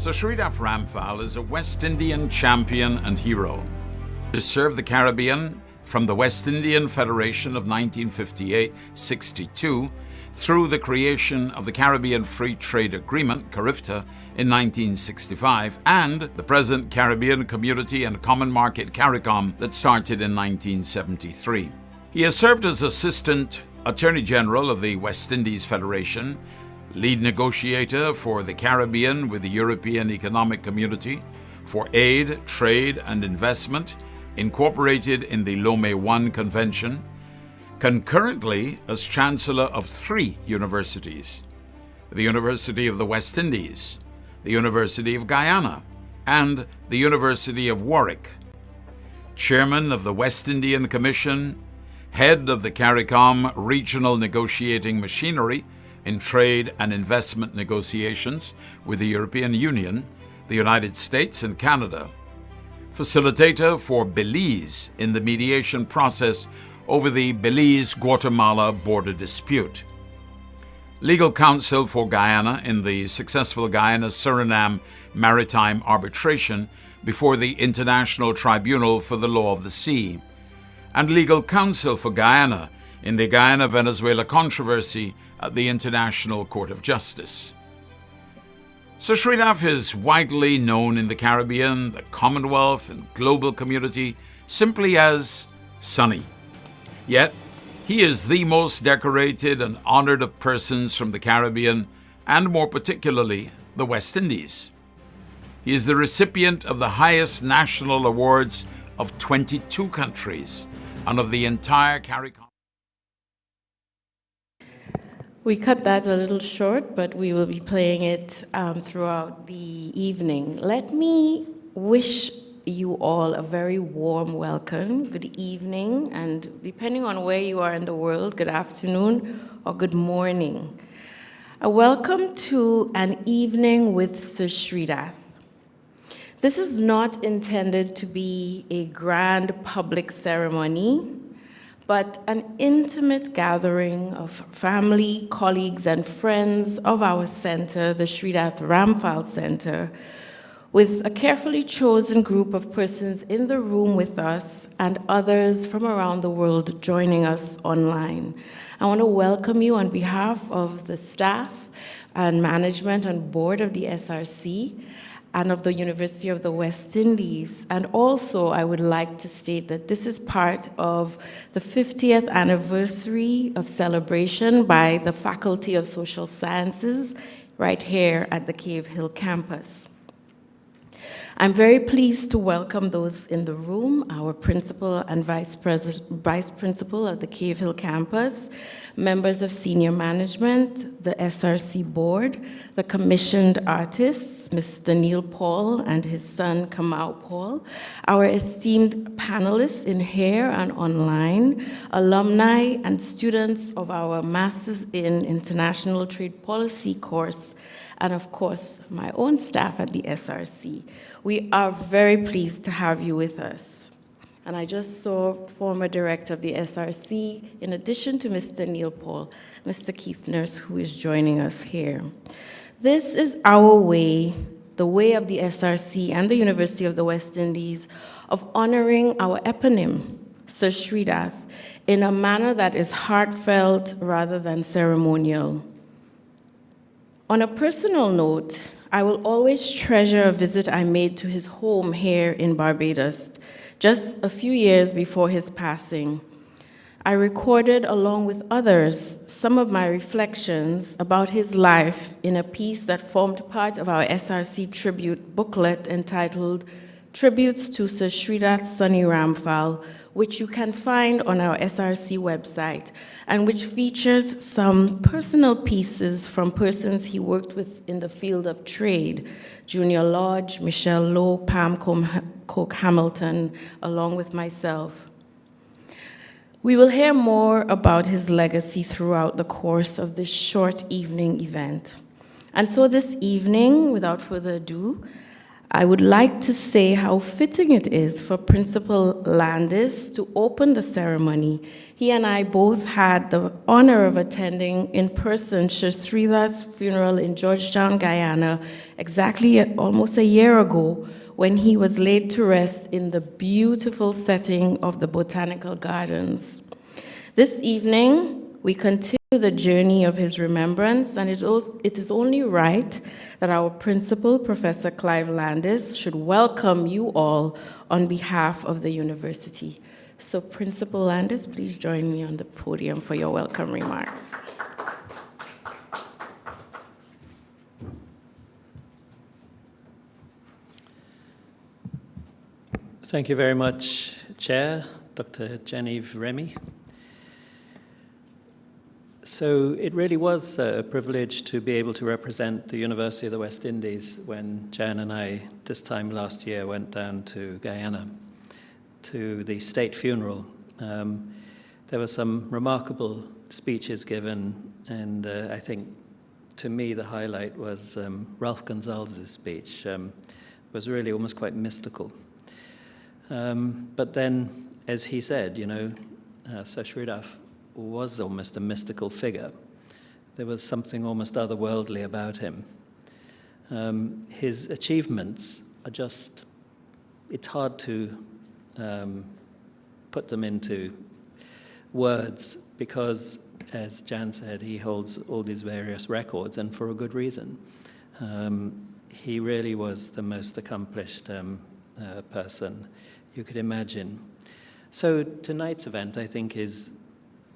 Sir Shridath Ramphal is a West Indian champion and hero. He served the Caribbean from the West Indian Federation of 1958-62 through the creation of the Caribbean Free Trade Agreement, CARIFTA, in 1965, and the present Caribbean Community and Common Market, CARICOM, that started in 1973. He has served as Assistant Attorney General of the West Indies Federation, lead negotiator for the Caribbean with the European Economic Community for aid, trade, and investment incorporated in the Lome I Convention, concurrently as Chancellor of 3 universities: the University of the West Indies, the University of Guyana, and the University of Warwick, Chairman of the West Indian Commission, Head of the CARICOM Regional Negotiating Machinery in trade and investment negotiations with the European Union, the United States, and Canada, facilitator for Belize in the mediation process over the Belize-Guatemala border dispute, legal counsel for Guyana in the successful Guyana-Suriname maritime arbitration before the International Tribunal for the Law of the Sea, and legal counsel for Guyana in the Guyana-Venezuela controversy at the International Court of Justice. Sir Shridath is widely known in the Caribbean, the Commonwealth, and global community simply as Sonny. Yet, he is the most decorated and honored of persons from the Caribbean, and more particularly, the West Indies. He is the recipient of the highest national awards of 22 countries and of the entire CARICOM. We cut that a little short, but we will be playing it throughout the evening. Let me wish you all a very warm welcome. Good evening, and depending on where you are in the world, good afternoon or good morning. A welcome to an evening with Sir Shridath. This is not intended to be a grand public ceremony, but an intimate gathering of family, colleagues, and friends of our center, the Shridath Ramphal Center, with a carefully chosen group of persons in the room with us and others from around the world joining us online. I want to welcome you on behalf of the staff and management and board of the SRC and of the University of the West Indies. And also, I would like to state that this is part of the 50th anniversary of celebration by the Faculty of Social Sciences right here at the Cave Hill campus. I'm very pleased to welcome those in the room, our principal and vice principal of the Cave Hill campus, members of senior management, the SRC board, the commissioned artists, Mr. Neil Paul and his son Kamau Paul, our esteemed panelists in here and online, alumni and students of our Masters in International Trade Policy course, and of course, my own staff at the SRC. We are very pleased to have you with us. And I just saw former director of the SRC, in addition to Mr. Neil Paul, Mr. Keith Nurse, who is joining us here. This is our way, the way of the SRC and the University of the West Indies, of honoring our eponym, Sir Shridath, in a manner that is heartfelt rather than ceremonial. On a personal note, I will always treasure a visit I made to his home here in Barbados, just a few years before his passing. I recorded, along with others, some of my reflections about his life in a piece that formed part of our SRC tribute booklet entitled Tributes to Sir Shridath Sonny Ramphal, which you can find on our SRC website, and which features some personal pieces from persons he worked with in the field of trade, Junior Lodge, Michelle Lowe, Pam Coke-Hamilton, along with myself. We will hear more about his legacy throughout the course of this short evening event. And so this evening, without further ado, I would like to say how fitting it is for Principal Landis to open the ceremony. He and I both had the honor of attending in person Sir Shridath's funeral in Georgetown, Guyana, exactly almost a year ago, when he was laid to rest in the beautiful setting of the Botanical Gardens. This evening, we continue the journey of his remembrance, and it is only right that our principal, Professor Clive Landis, should welcome you all on behalf of the university. So, Principal Landis, please join me on the podium for your welcome remarks. Thank you very much, Chair, Dr. Genevieve Remy. So it really was a privilege to be able to represent the University of the West Indies when Jan and I, this time last year, went down to Guyana to the state funeral. There were some remarkable speeches given, and I think, to me, the highlight was Ralph Gonsalves' speech. Was really almost quite mystical. But then, as he said, Sir Shridath was almost a mystical figure. There was something almost otherworldly about him. His achievements are just, it's hard to put them into words because, as Jan said, he holds all these various records, and for a good reason. He really was the most accomplished person you could imagine. So tonight's event, I think, is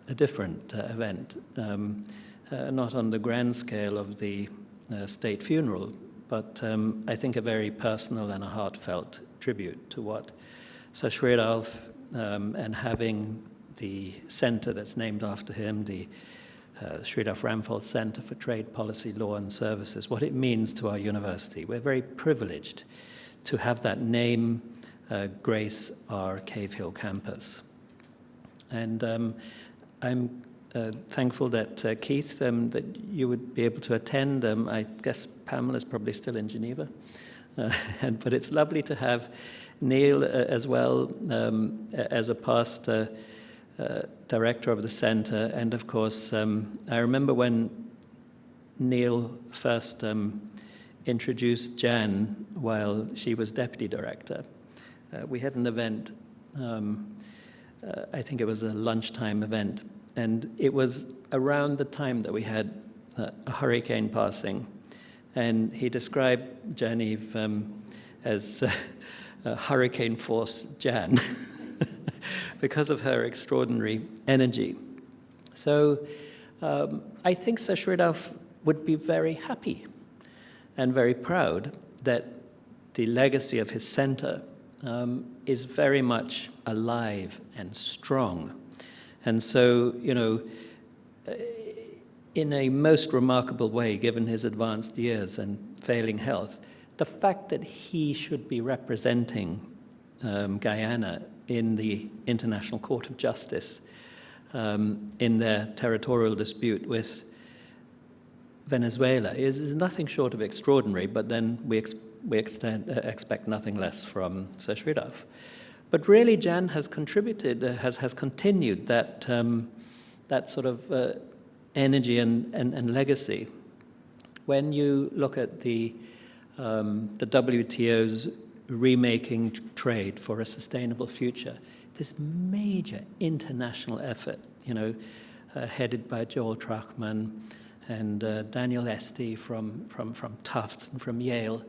a different event, not on the grand scale of the state funeral, but I think a very personal and a heartfelt tribute to what Sir Shridath and having the center that's named after him, the Shridath Ramphal Center for Trade Policy, Law and Services, what it means to our university. We're very privileged to have that name grace our Cave Hill campus. And I'm thankful that Keith, that you would be able to attend. I guess Pamela's probably still in Geneva. But it's lovely to have Neil as well as a past director of the center. And of course, I remember when Neil first introduced Jan while she was deputy director. We had an event, I think it was a lunchtime event, and it was around the time that we had a hurricane passing, and he described Genevieve as Hurricane Force Jan because of her extraordinary energy. So I think Sir Shridath would be very happy and very proud that the legacy of his center is very much alive and strong. And so, in a most remarkable way, given his advanced years and failing health, the fact that he should be representing Guyana in the International Court of Justice in their territorial dispute with Venezuela is nothing short of extraordinary, but then we expect nothing less from Sir Shridath. But really, Jan has contributed, has continued that sort of energy and legacy. When you look at the WTO's remaking trade for a sustainable future, this major international effort, headed by Joel Trachman and Daniel Esty from Tufts and from Yale,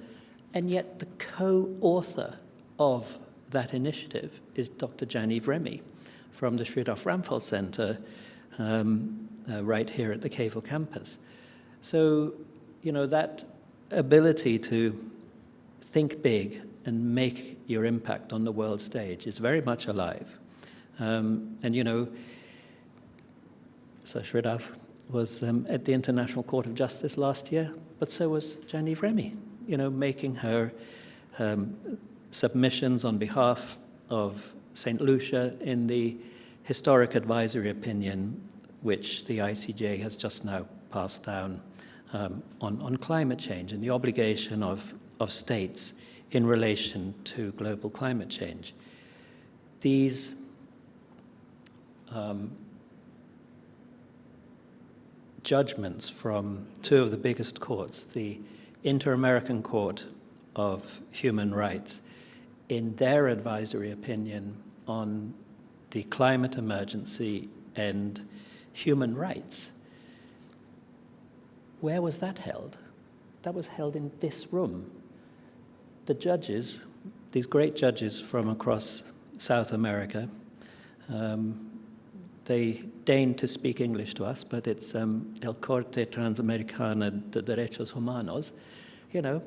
and yet the co-author of that initiative is Dr. Genevieve Remy from the Shridath Ramphal Center right here at the Cave Hill campus. So, that ability to think big and make your impact on the world stage is very much alive. And Sir Shridath was at the International Court of Justice last year, but so was Genevieve Remy, making her submissions on behalf of St. Lucia in the historic advisory opinion, which the ICJ has just now passed down on climate change and the obligation of states in relation to global climate change. These judgments from two of the biggest courts, the Inter-American Court of Human Rights, in their advisory opinion on the climate emergency and human rights. Where was that held? That was held in this room. The judges, these great judges from across South America, they deigned to speak English to us, but it's El Corte Transamericana de Derechos Humanos. You know,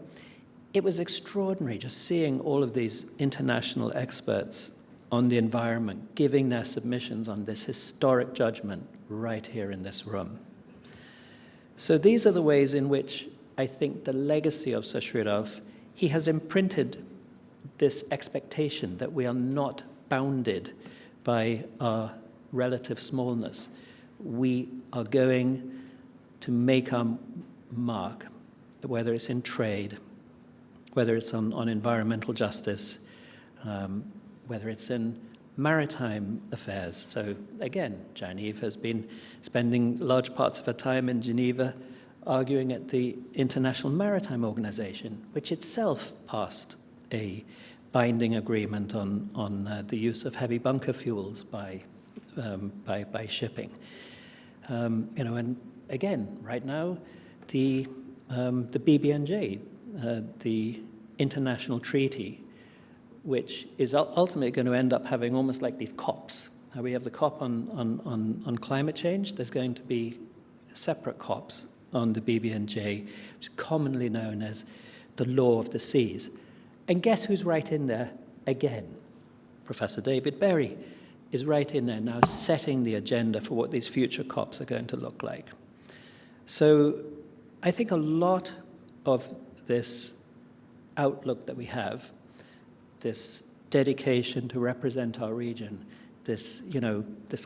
it was extraordinary just seeing all of these international experts on the environment giving their submissions on this historic judgment right here in this room. So these are the ways in which I think the legacy of Sir Shridath, he has imprinted this expectation that we are not bounded by our relative smallness. We are going to make our mark, whether it's in trade, whether it's on environmental justice, whether it's in maritime affairs. So again, Genevieve has been spending large parts of her time in Geneva arguing at the International Maritime Organization, which itself passed a binding agreement on the use of heavy bunker fuels by shipping. And again, right now, the BBNJ, the international treaty, which is ultimately going to end up having almost like these COPs. We have the COP on climate change. There's going to be separate COPs on the BBNJ, which is commonly known as the law of the seas. And guess who's right in there again? Professor David Berry is right in there now, setting the agenda for what these future COPs are going to look like. So I think a lot of this outlook that we have, this dedication to represent our region, this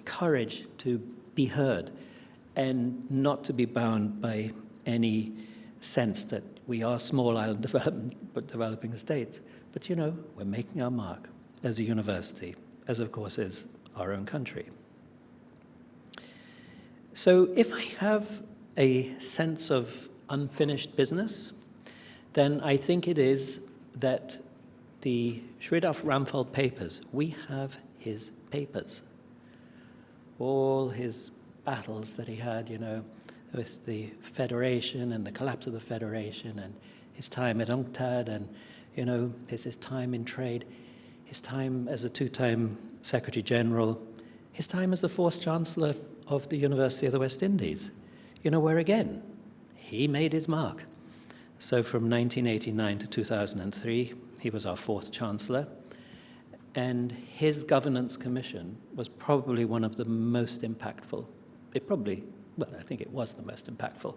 courage to be heard and not to be bound by any sense that we are small island developing states. But, we're making our mark as a university, as of course is our own country. So if I have a sense of unfinished business, then I think it is that the Shridath Ramphal papers, we have his papers. All his battles that he had, with the Federation and the collapse of the Federation and his time at UNCTAD and, his time in trade, his time as a two-time Secretary General, his time as the fourth Chancellor of the University of the West Indies, where again, he made his mark. So from 1989 to 2003, he was our fourth Chancellor, and his governance commission was probably one of the most impactful. I think it was the most impactful.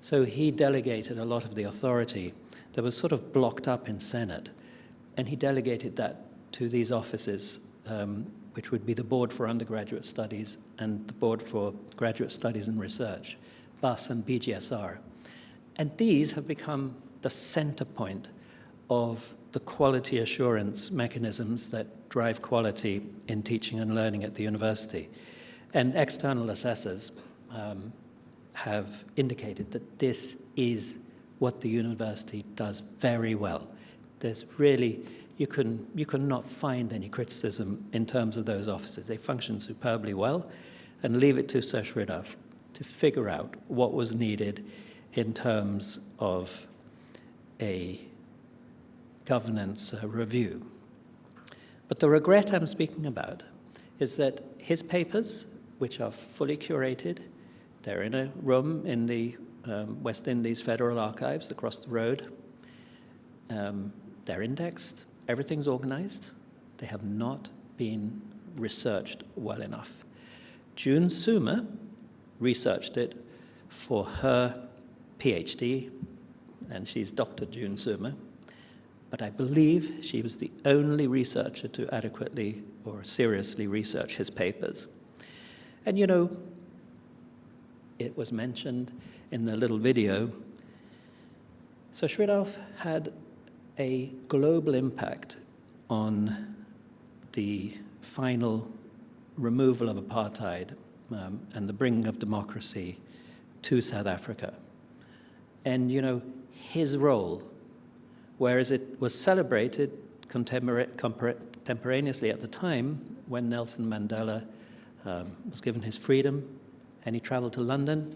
So he delegated a lot of the authority that was sort of blocked up in Senate, and he delegated that to these offices, which would be the Board for Undergraduate Studies and the Board for Graduate Studies and Research, BUS and BGSR. And these have become the center point of the quality assurance mechanisms that drive quality in teaching and learning at the university. And external assessors have indicated that this is what the university does very well. There's really, you cannot find any criticism in terms of those offices. They function superbly well, and leave it to Sir Shridath to figure out what was needed in terms of a governance review. But the regret I'm speaking about is that his papers, which are fully curated, they're in a room in the West Indies Federal Archives across the road. They're indexed, everything's organized. They have not been researched well enough. June Suma researched it for her PhD, and she's Dr. June Suma, but I believe she was the only researcher to adequately or seriously research his papers. And it was mentioned in the little video, Sir Shridath had a global impact on the final removal of apartheid and the bringing of democracy to South Africa. And, you know, his role, whereas it was celebrated contemporaneously at the time when Nelson Mandela was given his freedom and he traveled to London,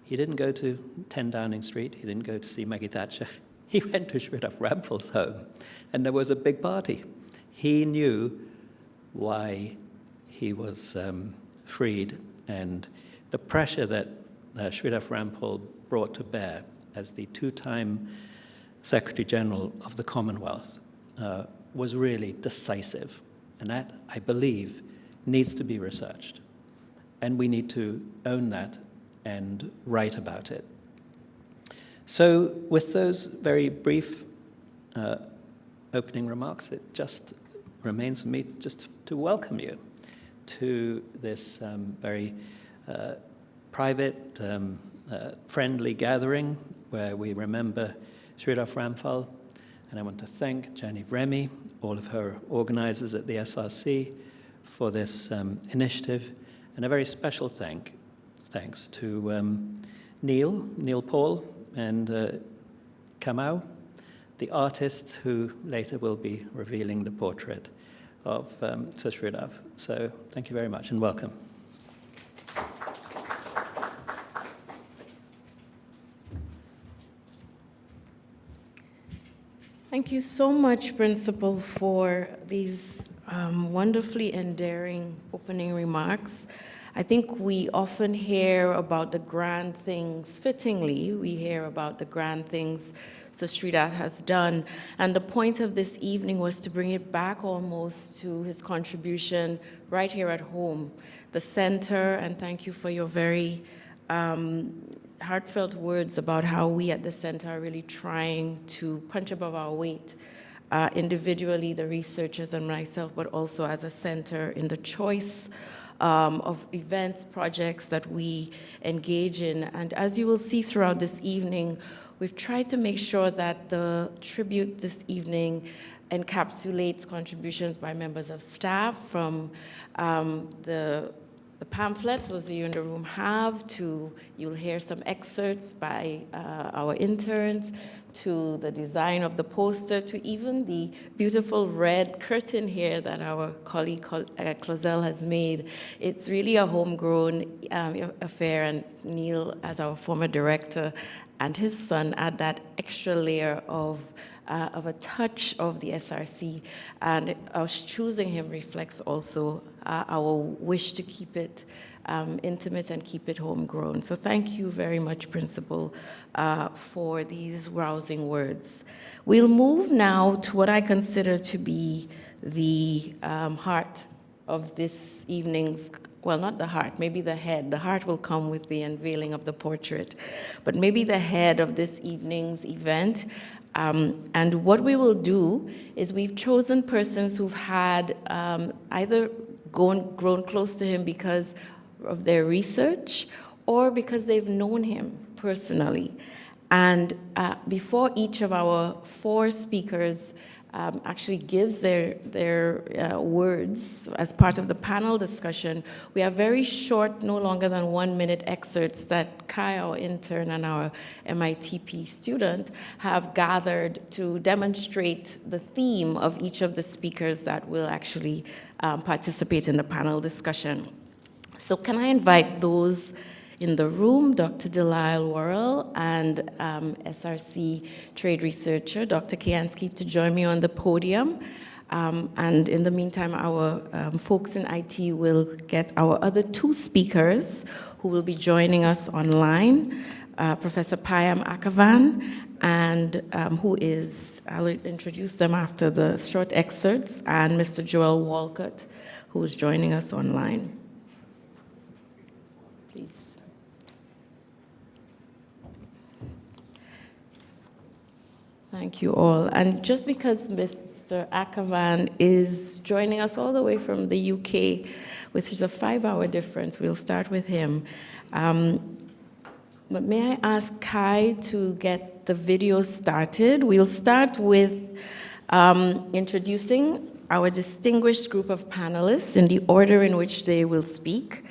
he didn't go to 10 Downing Street, he didn't go to see Maggie Thatcher, he went to Shridath Ramphal's home, and there was a big party. He knew why he was freed, and the pressure that Shridath Ramphal brought to bear as the two-time Secretary General of the Commonwealth was really decisive. And that, I believe, needs to be researched. And we need to own that and write about it. So with those very brief opening remarks, it just remains for me just to welcome you to this very private, friendly gathering where we remember Shridath Ramphal. And I want to thank Jani Remy, all of her organizers at the SRC for this initiative, and a very special thanks to Neil Paul and Kamau, the artists who later will be revealing the portrait of Sir Shridath. So thank you very much and welcome. Thank you so much, Principal, for these wonderfully endearing opening remarks. I think we often hear about the grand things, fittingly, we hear about the grand things Sir Shridath has done. And the point of this evening was to bring it back almost to his contribution right here at home, the center, and thank you for your very heartfelt words about how we at the center are really trying to punch above our weight, individually, the researchers and myself, but also as a center in the choice of events, projects that we engage in. And as you will see throughout this evening, we've tried to make sure that the tribute this evening encapsulates contributions by members of staff from the pamphlets those of you in the room have, to, you'll hear some excerpts by our interns, to the design of the poster, to even the beautiful red curtain here that our colleague Clazel has made. It's really a homegrown affair, and Neil, as our former director, and his son add that extra layer of a touch of the SRC, and us choosing him reflects also our wish to keep it intimate and keep it homegrown. So thank you very much, Principal, for these rousing words. We'll move now to what I consider to be the heart of this evening's, well, not the heart, maybe the head. The heart will come with the unveiling of the portrait, but maybe the head of this evening's event. And what we will do is we've chosen persons who've had either grown close to him because of their research or because they've known him personally. And before each of our four speakers actually gives their words as part of the panel discussion, we have very short, no longer than 1 minute excerpts that Kai, our intern, and our MITP student have gathered to demonstrate the theme of each of the speakers that will actually participate in the panel discussion. So can I invite those in the room, Dr. Delisle Worrell and SRC trade researcher, Dr. Kiansky, to join me on the podium. And in the meantime, our folks in IT will get our other two speakers who will be joining us online, Professor Payam Akavan, and who is, I'll introduce them after the short excerpts, and Mr. Joel Walcott, who is joining us online. Please. Thank you all. And just because Mr. Akavan is joining us all the way from the UK, which is a 5-hour difference, we'll start with him. But may I ask Kai to get get the video started. We'll start with introducing our distinguished group of panelists in the order in which they will speak.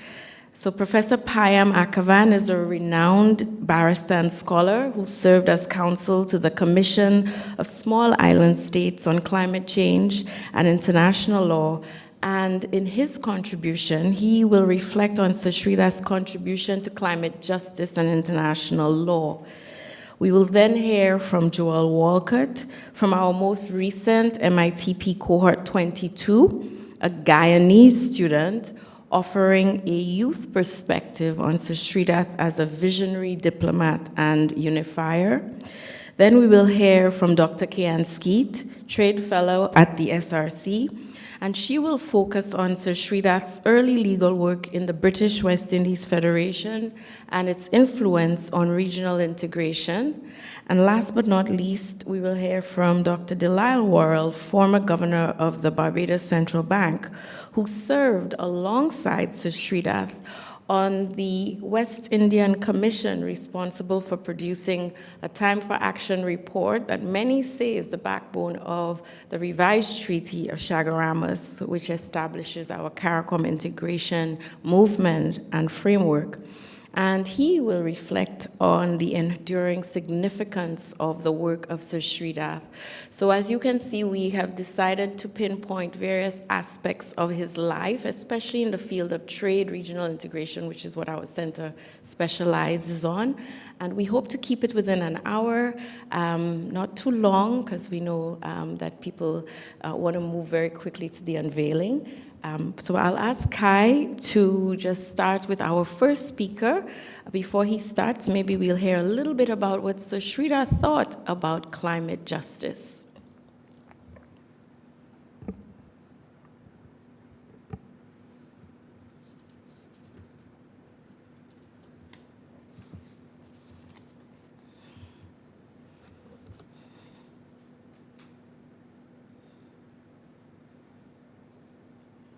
So Professor Payam Akavan is a renowned barrister and scholar who served as counsel to the Commission of Small Island States on Climate Change and International Law. And in his contribution, he will reflect on Sir Shridath's contribution to climate justice and international law. We will then hear from Joel Walcott from our most recent MITP Cohort 22, a Guyanese student offering a youth perspective on Sir Shridath as a visionary diplomat and unifier. Then we will hear from Dr. Kian Skeet, Trade Fellow at the SRC, and she will focus on Sir Shridath's early legal work in the British West Indies Federation and its influence on regional integration. And last but not least, we will hear from Dr. Delisle Worrell, former governor of the Barbados Central Bank, who served alongside Sir Shridath on the West Indian Commission responsible for producing a Time for Action report that many say is the backbone of the revised Treaty of Chaguaramas, which establishes our CARICOM integration movement and framework. And he will reflect on the enduring significance of the work of Sir Shridath. So as you can see, we have decided to pinpoint various aspects of his life, especially in the field of trade, regional integration, which is what our center specializes on. And we hope to keep it within an hour, not too long, because we know that people want to move very quickly to the unveiling. So I'll ask Kai to just start with our first speaker. Before he starts, maybe we'll hear a little bit about what Sir Shridath thought about climate justice.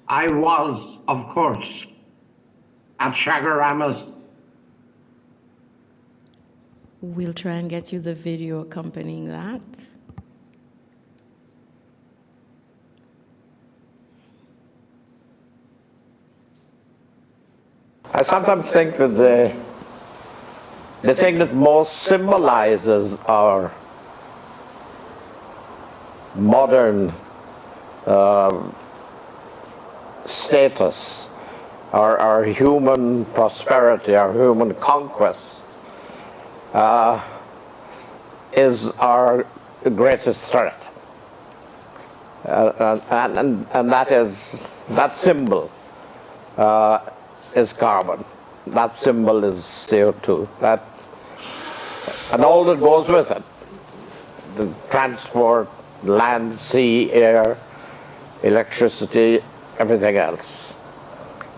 I was, of course, at Chaguaramas. We'll try and get you the video accompanying that. I sometimes think that the thing that most symbolizes our modern status, our human prosperity, our human conquest, is our greatest threat. And that symbol is carbon. That symbol is CO2. And all that goes with it, the transport, land, sea, air, electricity, everything else.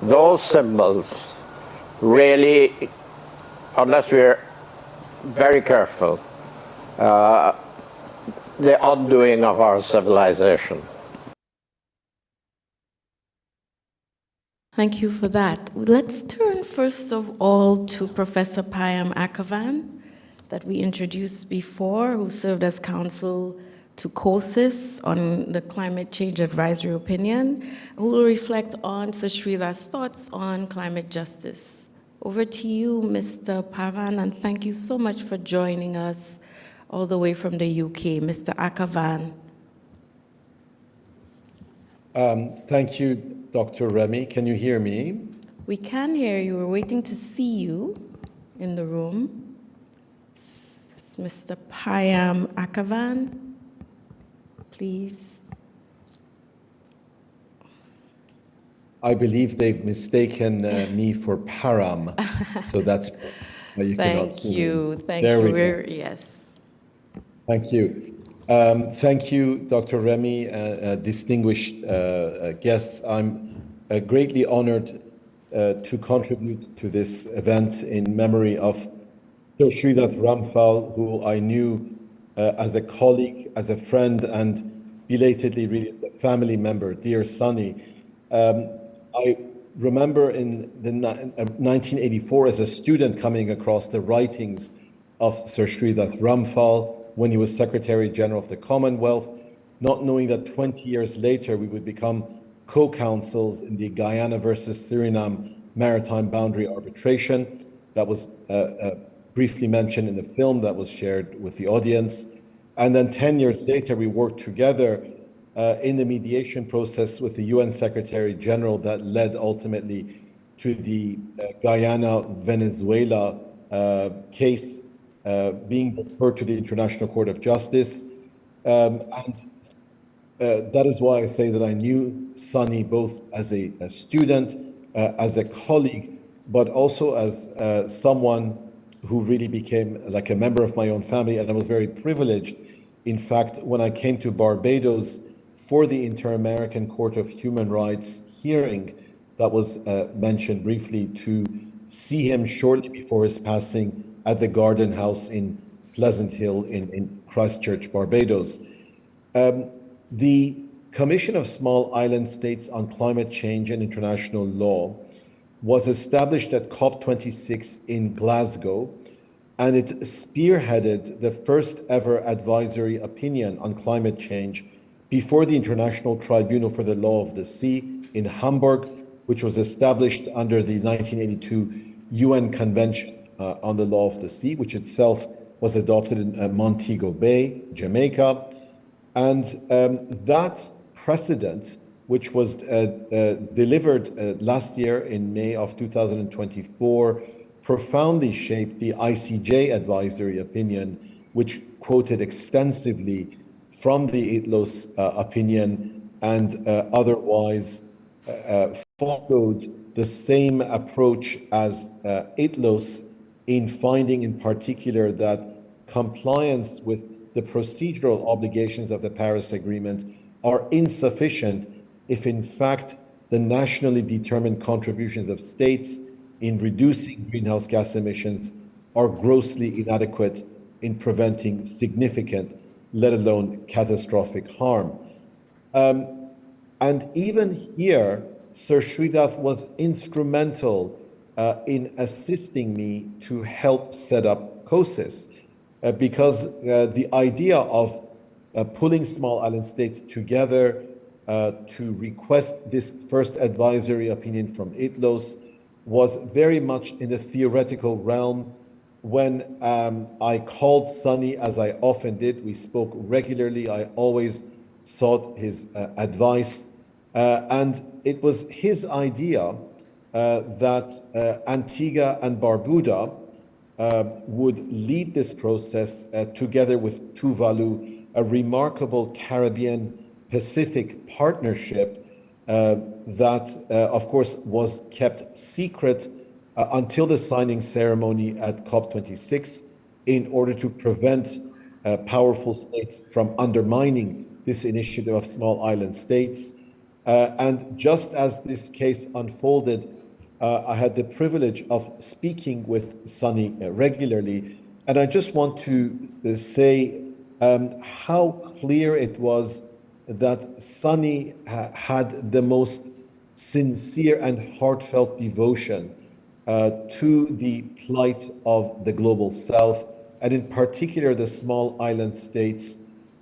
Those symbols really, unless we're very careful, the undoing of our civilization. Thank you for that. Let's turn first of all to Professor Payam Akavan, that we introduced before, who served as counsel to COSIS on the Climate Change Advisory Opinion, who will reflect on Sir Shridath's thoughts on climate justice. Over to you, Mr. Pavan, and thank you so much for joining us all the way from the UK. Mr. Akavan. Thank you, Dr. Remy. Can you hear me? We can hear you. We're waiting to see you in the room. It's Mr. Payam Akavan. Please. I believe they've mistaken me for Param, so that's why you cannot see me. Thank There you. we go. Yes. Thank you. Thank you, Dr. Remy, distinguished guests. I'm greatly honored to contribute to this event in memory of Sir Shridath Ramphal, who I knew as a colleague, as a friend, and belatedly really as a family member, dear Sonny. I remember in 1984 as a student coming across the writings of Sir Shridath Ramphal when he was Secretary General of the Commonwealth, not knowing that 20 years later we would become co-counsels in the Guyana versus Suriname maritime boundary arbitration. That was briefly mentioned in the film that was shared with the audience. And then 10 years later, we worked together in the mediation process with the UN Secretary General that led ultimately to the Guyana-Venezuela case being referred to the International Court of Justice. That is why I say that I knew Sunny both as a student, as a colleague, but also as someone who really became like a member of my own family. And I was very privileged. In fact, when I came to Barbados for the Inter-American Court of Human Rights hearing that was mentioned briefly, to see him shortly before his passing at the Garden House in Pleasant Hill in Christchurch, Barbados. The Commission of Small Island States on Climate Change and International Law was established at COP26 in Glasgow, and it spearheaded the first ever advisory opinion on climate change before the International Tribunal for the Law of the Sea in Hamburg, which was established under the 1982 UN Convention on the Law of the Sea, which itself was adopted in Montego Bay, Jamaica. And that precedent, which was delivered last year in May of 2024, profoundly shaped the ICJ advisory opinion, which quoted extensively from the ITLOS opinion and otherwise followed the same approach as ITLOS in finding in particular that compliance with the procedural obligations of the Paris Agreement are insufficient if in fact the nationally determined contributions of states in reducing greenhouse gas emissions are grossly inadequate in preventing significant, let alone catastrophic harm. And even here, Sir Shridath was instrumental in assisting me to help set up COSIS. Because the idea of pulling small island states together to request this first advisory opinion from ITLOS was very much in the theoretical realm. When I called Sunny, as I often did, we spoke regularly, I always sought his advice. And it was his idea that Antigua and Barbuda would lead this process together with Tuvalu, a remarkable Caribbean Pacific partnership that, of course, was kept secret until the signing ceremony at COP26 in order to prevent powerful states from undermining this initiative of small island states. And just as this case unfolded, I had the privilege of speaking with Sunny regularly, and I just want to say how clear it was that Sunny had the most sincere and heartfelt devotion to the plight of the global South, and in particular the small island states,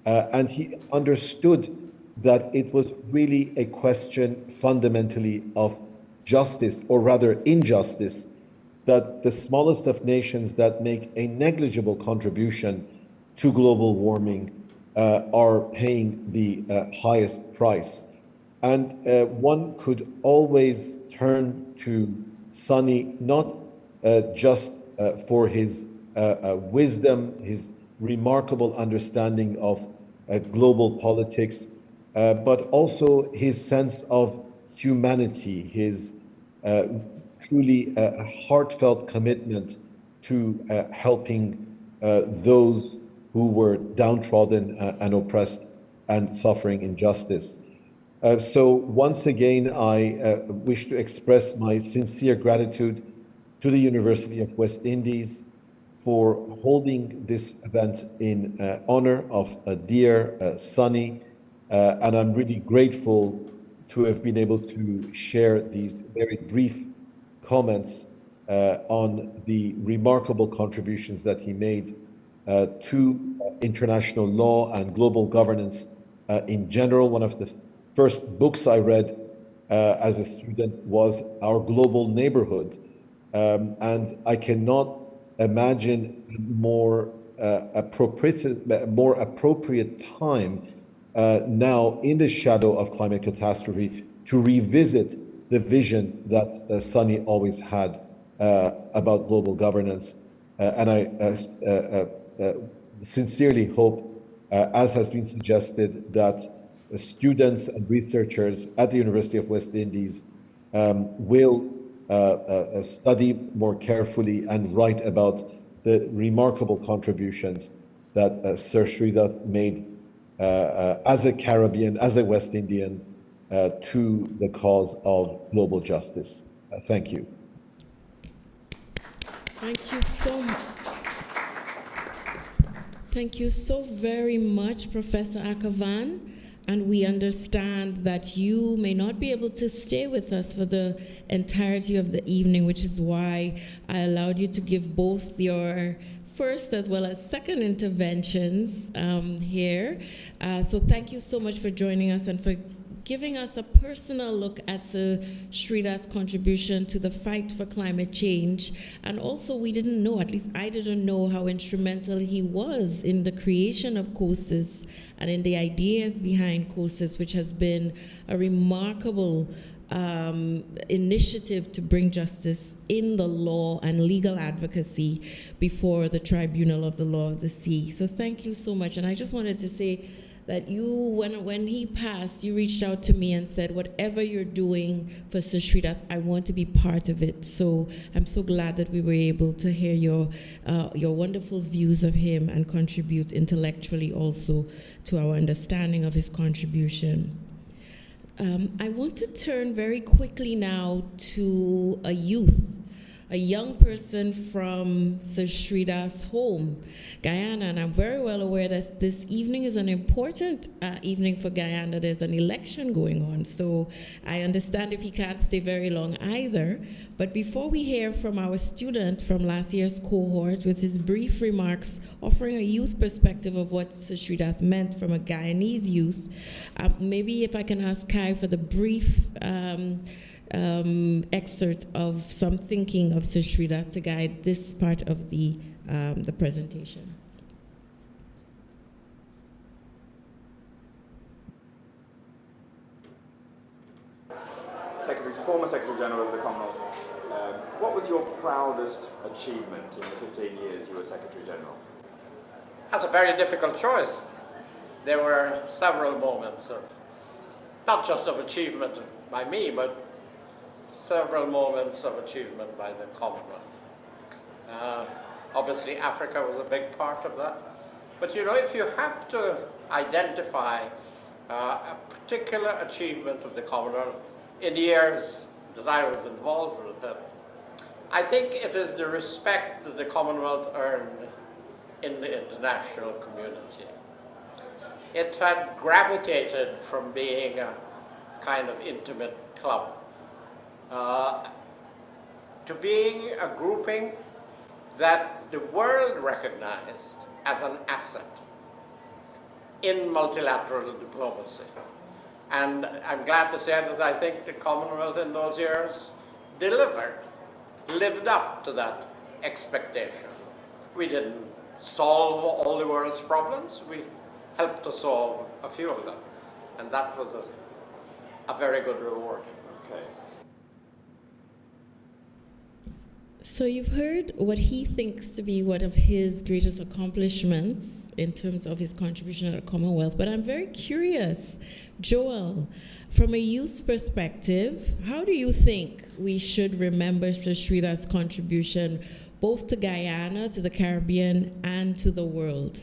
and he understood that it was really a question fundamentally of justice, or rather injustice, that the smallest of nations that make a negligible contribution to global warming are paying the highest price. And one could always turn to Sunny, not just for his wisdom, his remarkable understanding of global politics, but also his sense of humanity, his truly heartfelt commitment to helping those who were downtrodden and oppressed and suffering injustice. So once again, I wish to express my sincere gratitude to the University of West Indies for holding this event in honor of a dear Sunny, and I'm really grateful to have been able to share these very brief comments on the remarkable contributions that he made to international law and global governance in general. One of the first books I read as a student was Our Global Neighborhood. And I cannot imagine more appropriate time now in the shadow of climate catastrophe to revisit the vision that Sunny always had about global governance. And I sincerely hope, as has been suggested, that students and researchers at the University of West Indies will study more carefully and write about the remarkable contributions that Sir Shridath made as a Caribbean, as a West Indian, to the cause of global justice. Thank you. Thank you so much. Thank you so very much, Professor Akavan. And we understand that you may not be able to stay with us for the entirety of the evening, which is why I allowed you to give both your first as well as second interventions here. So thank you so much for joining us and for giving us a personal look at Sir Shridath's contribution to the fight for climate change. And also, we didn't know, at least I didn't know, how instrumental he was in the creation of COSIS and in the ideas behind COSIS, which has been a remarkable initiative to bring justice in the law and legal advocacy before the Tribunal of the Law of the Sea. So thank you so much. And I just wanted to say that you, when he passed, you reached out to me and said, whatever you're doing for Sir Shridath, I want to be part of it. So I'm so glad that we were able to hear your wonderful views of him and contribute intellectually also to our understanding of his contribution. I want to turn very quickly now to a young person from Sir Shridath's home, Guyana, and I'm very well aware that this evening is an important evening for Guyana. There's an election going on, so I understand if he can't stay very long either. But before we hear from our student from last year's cohort with his brief remarks offering a youth perspective of what Sir Shridath meant from a Guyanese youth, maybe if I can ask Kai for the brief excerpt of some thinking of Sir Shridath to guide this part of the presentation. Former Secretary General of the Commonwealth, what was your proudest achievement in the 15 years you were Secretary General? That's a very difficult choice. There were several moments of, not just of achievement by me, but several moments of achievement by the Commonwealth. Obviously, Africa was a big part of that. But you know, if you have to identify a particular achievement of the Commonwealth in the years that I was involved with it, I think it is the respect that the Commonwealth earned in the international community. It had gravitated from being a kind of intimate club to being a grouping that the world recognized as an asset in multilateral diplomacy. And I'm glad to say that I think the Commonwealth in those years lived up to that expectation. We didn't solve all the world's problems, we helped to solve a few of them. And that was a very good reward. Okay. So you've heard what he thinks to be one of his greatest accomplishments in terms of his contribution at the Commonwealth, but I'm very curious, Joel, from a youth perspective, how do you think we should remember Sir Shridath's contribution both to Guyana, to the Caribbean, and to the world?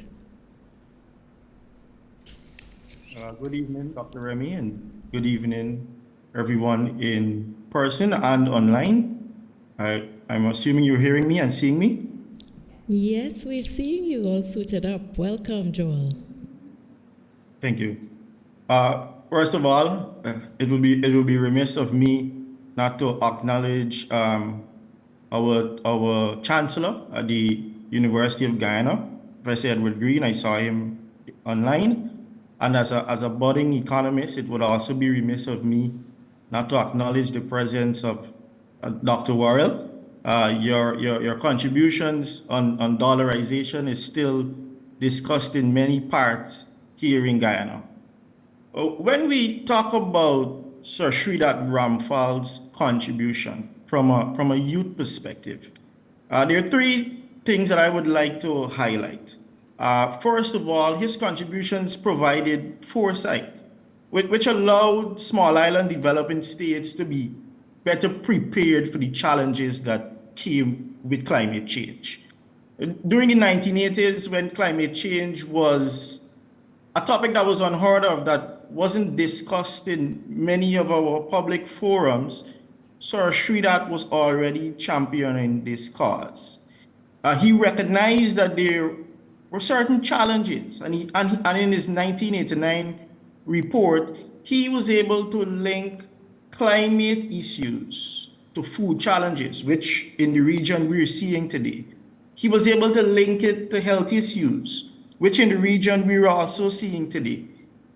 Good evening, Dr. Remy, and good evening, everyone in person and online. I'm assuming you're hearing me and seeing me? Yes, we're seeing you all suited up. Welcome, Joel. Thank you. First of all, it would be remiss of me not to acknowledge our chancellor at the University of Guyana, Professor Edward Green. I saw him online. And as a budding economist, it would also be remiss of me not to acknowledge the presence of Dr. Worrell. Your contributions on dollarization is still discussed in many parts here in Guyana. When we talk about Sir Shridath Ramphal's contribution from a youth perspective, there are three things that I would like to highlight. First of all, his contributions provided foresight, which allowed small island developing states to be better prepared for the challenges that came with climate change. During the 1980s, when climate change was a topic that was unheard of, that wasn't discussed in many of our public forums, Sir Shridath was already championing this cause. He recognized that there were certain challenges, and in his 1989 report, he was able to link climate issues to food challenges, which in the region we're seeing today. He was able to link it to health issues, which in the region we're also seeing today.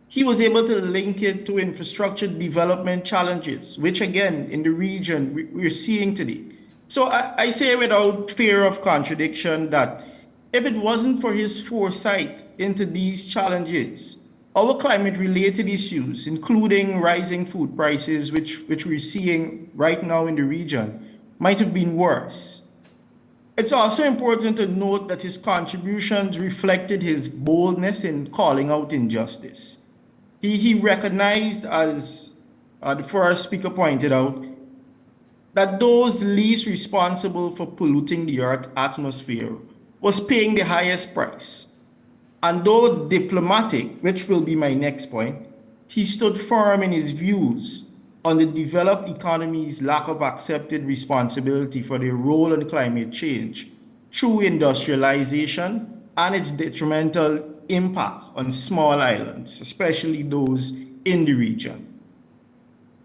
He was able to link it to infrastructure development challenges, which again, in the region we're seeing today. So I say without fear of contradiction that if it wasn't for his foresight into these challenges, our climate-related issues, including rising food prices, which we're seeing right now in the region, might have been worse. It's also important to note that his contributions reflected his boldness in calling out injustice. He recognized, as the first speaker pointed out, that those least responsible for polluting the Earth's atmosphere was paying the highest price. And though diplomatic, which will be my next point, he stood firm in his views on the developed economy's lack of accepted responsibility for their role in climate change through industrialization and its detrimental impact on small islands, especially those in the region.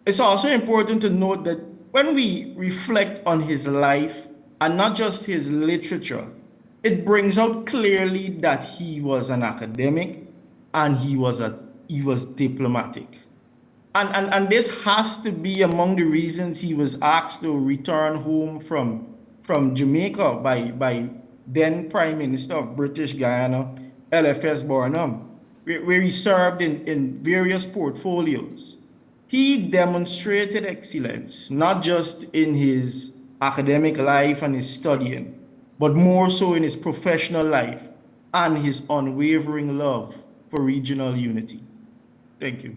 It's also important to note that when we reflect on his life, and not just his literature, it brings out clearly that he was an academic and he was diplomatic. And this has to be among the reasons he was asked to return home from Jamaica by then Prime Minister of British Guyana, LFS Barnum, where he served in various portfolios. He demonstrated excellence, not just in his academic life and his studying, but more so in his professional life and his unwavering love for regional unity. Thank you.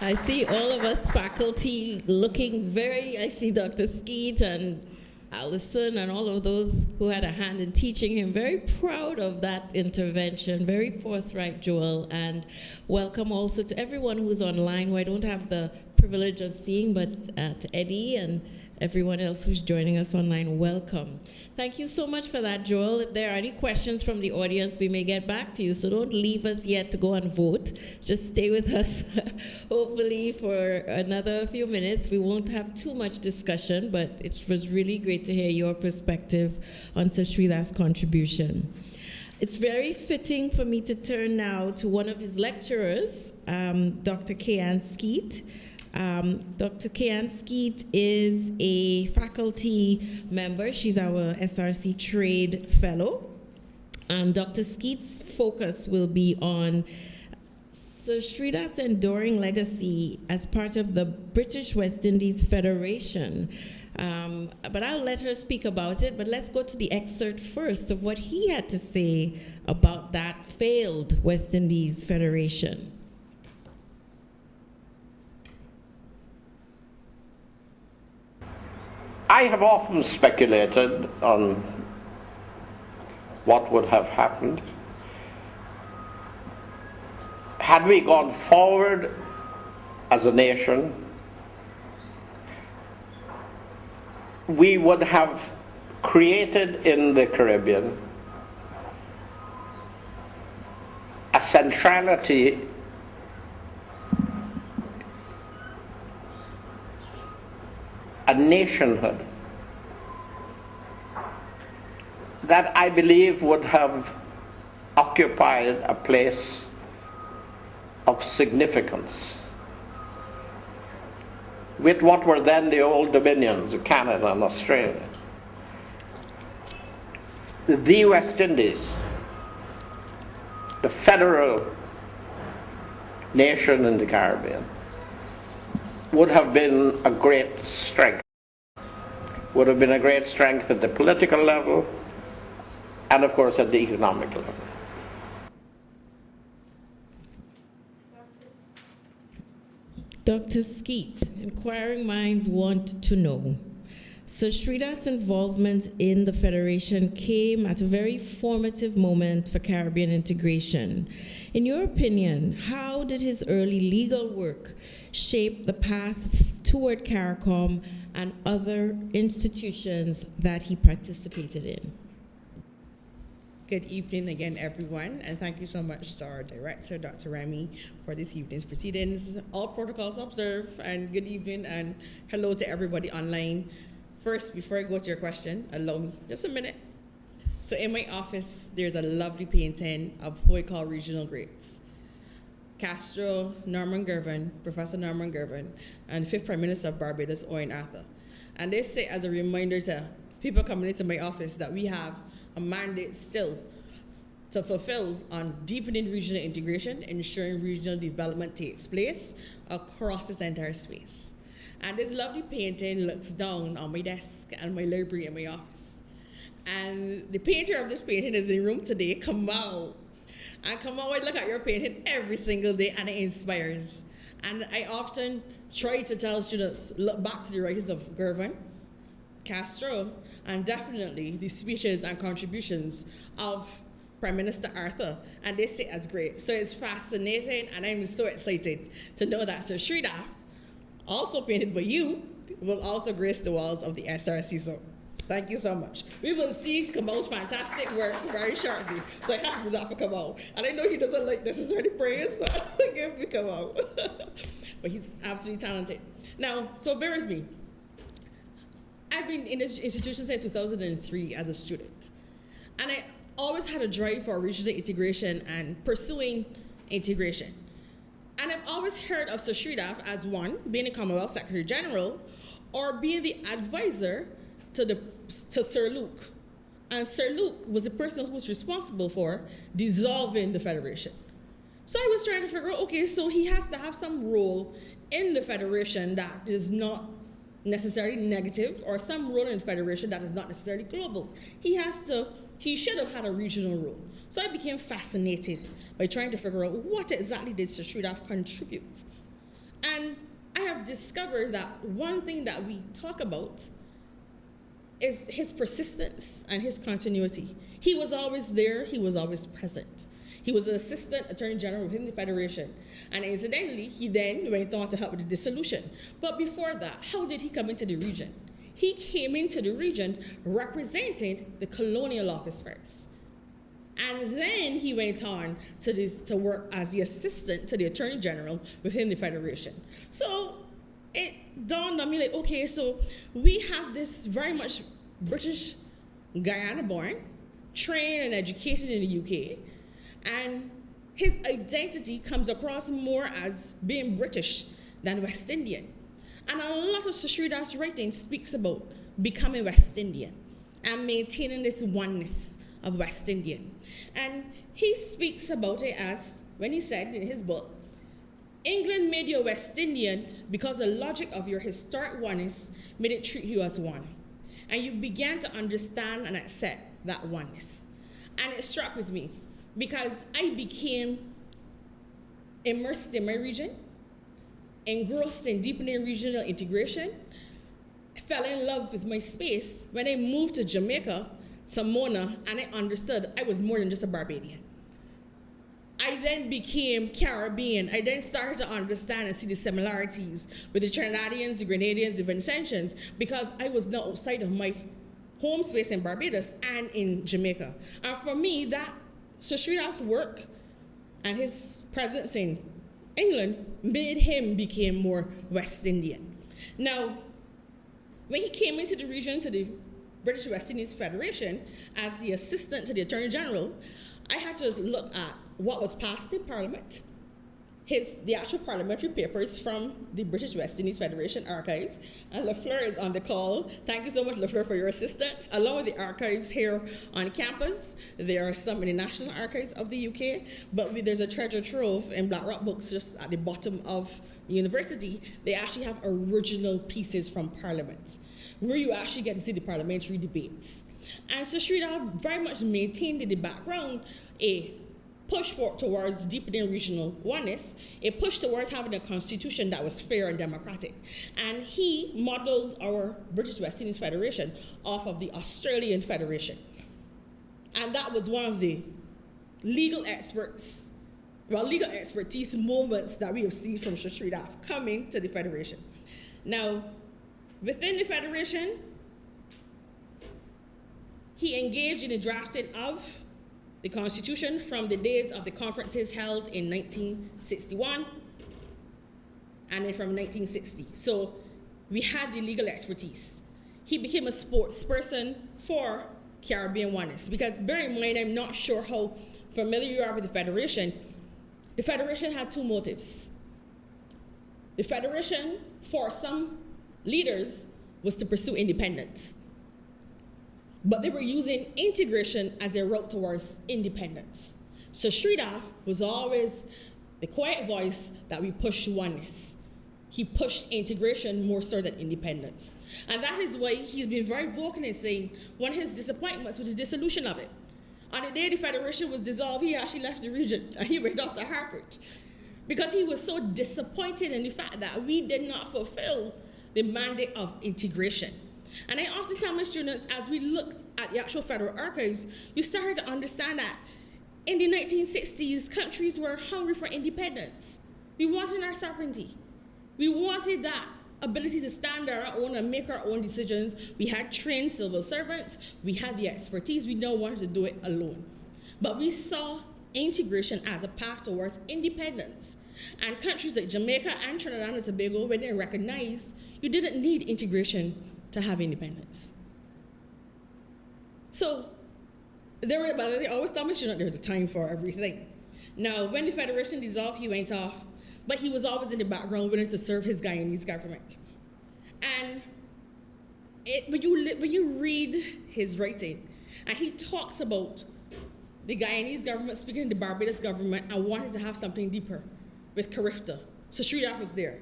I see all of us faculty looking I see Dr. Skeet and Allison and all of those who had a hand in teaching him, very proud of that intervention, very forthright, Joel, and welcome also to everyone who's online who I don't have the privilege of seeing, but to Eddie and everyone else who's joining us online, welcome. Thank you so much for that, Joel. If there are any questions from the audience, we may get back to you, so don't leave us yet to go and vote. Just stay with us, hopefully for another few minutes. We won't have too much discussion, but it was really great to hear your perspective on Sir Shridath's contribution. It's very fitting for me to turn now to one of his lecturers, Dr. Kayan Skeet. Dr. Kayan Skeet is a faculty member. She's our SRC Trade Fellow. Dr. Skeet's focus will be on Sir Shridath's enduring legacy as part of the British West Indies Federation. But I'll let her speak about it, but let's go to the excerpt first of what he had to say about that failed West Indies Federation. I have often speculated on what would have happened had we gone forward as a nation. We would have created in the Caribbean a centrality a nationhood that I believe would have occupied a place of significance with what were then the old dominions of Canada and Australia. The West Indies, the federal nation in the Caribbean, would have been a great strength. Would have been a great strength at the political level and, of course, at the economic level. Dr. Skeet, inquiring minds want to know. Sir Shridath's involvement in the Federation came at a very formative moment for Caribbean integration. In your opinion, how did his early legal work shape the path toward CARICOM and other institutions that he participated in? Good evening again, everyone, and thank you so much to our director, Dr. Remy, for this evening's proceedings. All protocols observed, and good evening and hello to everybody online. First, before I go to your question, allow me just a minute. So in my office, there's a lovely painting of who I call regional greats. Castro, Norman Gervin, Professor Norman Gervin, and 5th Prime Minister of Barbados, Owen Arthur. And they say as a reminder to people coming into my office that we have a mandate still to fulfill on deepening regional integration, ensuring regional development takes place across this entire space. And this lovely painting looks down on my desk and my library in my office. And the painter of this painting is in the room today, Kamal. And Kamal, I look at your painting every single day and it inspires. And I often try to tell students, look back to the writings of Gervin, Castro, and definitely the speeches and contributions of Prime Minister Arthur, and they say it's great. So it's fascinating, and I'm so excited to know that Sir Shridath, also painted by you, will also grace the walls of the SRC. So thank you so much. We will see Kamal's fantastic work very shortly, so I have to do that for Kamal. And I know he doesn't like necessarily praise, but give me Kamal. But he's absolutely talented. Now, so bear with me. I've been in this institution since 2003 as a student. And I always had a drive for regional integration and pursuing integration. And I've always heard of Sir Shridath as one, being a Commonwealth Secretary General, or being the advisor to Sir Luke. And Sir Luke was the person who was responsible for dissolving the Federation. So I was trying to figure out, okay, so he has to have some role in the Federation that is not necessarily negative, or some role in the Federation that is not necessarily global. He should have had a regional role. So I became fascinated by trying to figure out what exactly did Sir Shridath contribute. And I have discovered that one thing that we talk about is his persistence and his continuity. He was always there, he was always present. He was an assistant attorney general within the Federation. And incidentally, he then went on to help with the dissolution. But before that, how did he come into the region? He came into the region representing the colonial office first. And then he went on to work as the assistant to the attorney general within the Federation. So it dawned on me like, okay, so we have this very much British Guyana born, trained and educated in the UK, and his identity comes across more as being British than West Indian. And a lot of Sir Shridath's writing speaks about becoming West Indian and maintaining this oneness of West Indian. And he speaks about it as, when he said in his book, England made you West Indian because the logic of your historic oneness made it treat you as one. And you began to understand and accept that oneness. And it struck with me, because I became immersed in my region, engrossed in deepening regional integration, fell in love with my space when I moved to Jamaica, Samona, and I understood I was more than just a Barbadian. I then became Caribbean. I then started to understand and see the similarities with the Trinidadians, the Grenadians, the Vincentians, because I was now outside of my home space in Barbados and in Jamaica. And for me, that Sir Shridath's work and his presence in England made him become more West Indian. Now, When he came into the region to the British West Indies Federation as the assistant to the Attorney General, I had to look at what was passed in Parliament, the actual parliamentary papers from the British West Indies Federation archives, and Lafleur is on the call. Thank you so much, Lafleur, for your assistance. Along with the archives here on campus, there are some in the National Archives of the UK, but there's a treasure trove in Blackrock Books just at the bottom of the university. They actually have original pieces from Parliament, where you actually get to see the parliamentary debates. And so Shridath very much maintained in the background a push towards deepening regional oneness, a push towards having a constitution that was fair and democratic. And he modeled our British West Indies Federation off of the Australian Federation. And that was one of the legal expertise movements that we have seen from Sir Shridath coming to the Federation. Now, within the Federation, he engaged in the drafting of the Constitution from the days of the conferences held in 1961 and then from 1960. So we had the legal expertise. He became a spokesperson for Caribbean oneness, because bear in mind, I'm not sure how familiar you are with the Federation. The Federation had two motives. The Federation, for some leaders, was to pursue independence. But they were using integration as a route towards independence. So Shridath was always the quiet voice that we pushed oneness. He pushed integration more so than independence. And that is why he's been very vocal in saying one of his disappointments was the dissolution of it. On the day the Federation was dissolved, he actually left the region and he went off to Harvard, because he was so disappointed in the fact that we did not fulfill the mandate of integration. And I often tell my students, as we looked at the actual federal archives, you started to understand that in the 1960s, countries were hungry for independence. We wanted our sovereignty. We wanted that ability to stand on our own and make our own decisions. We had trained civil servants. We had the expertise. We now wanted to do it alone. But we saw integration as a path towards independence. And countries like Jamaica and Trinidad and Tobago, when they recognized you didn't need integration to have independence. So, they always tell me there's a time for everything. Now, when the Federation dissolved, he went off, but he was always in the background willing to serve his Guyanese government. And when you read his writing, and he talks about the Guyanese government speaking to the Barbados government and wanted to have something deeper with Carifta. So Shridath was there.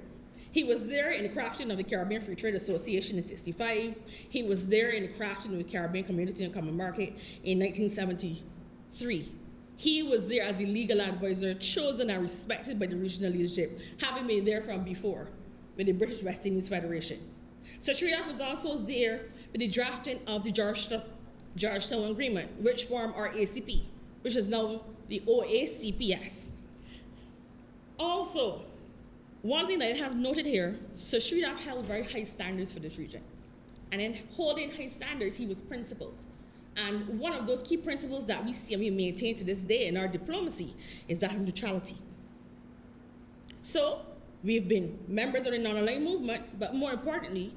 He was there in the crafting of the Caribbean Free Trade Association in '65. He was there in the crafting of the Caribbean Community and Common Market in 1973. He was there as a legal advisor, chosen and respected by the regional leadership, having been there from before with the British West Indies Federation. So Shridath was also there with the drafting of the Georgetown Agreement, which formed our ACP, which is now the OACPS. Also, one thing that I have noted here, so Shridath held very high standards for this region. And in holding high standards, he was principled. And one of those key principles that we see and we maintain to this day in our diplomacy is that of neutrality. So, we've been members of the non-aligned movement, but more importantly,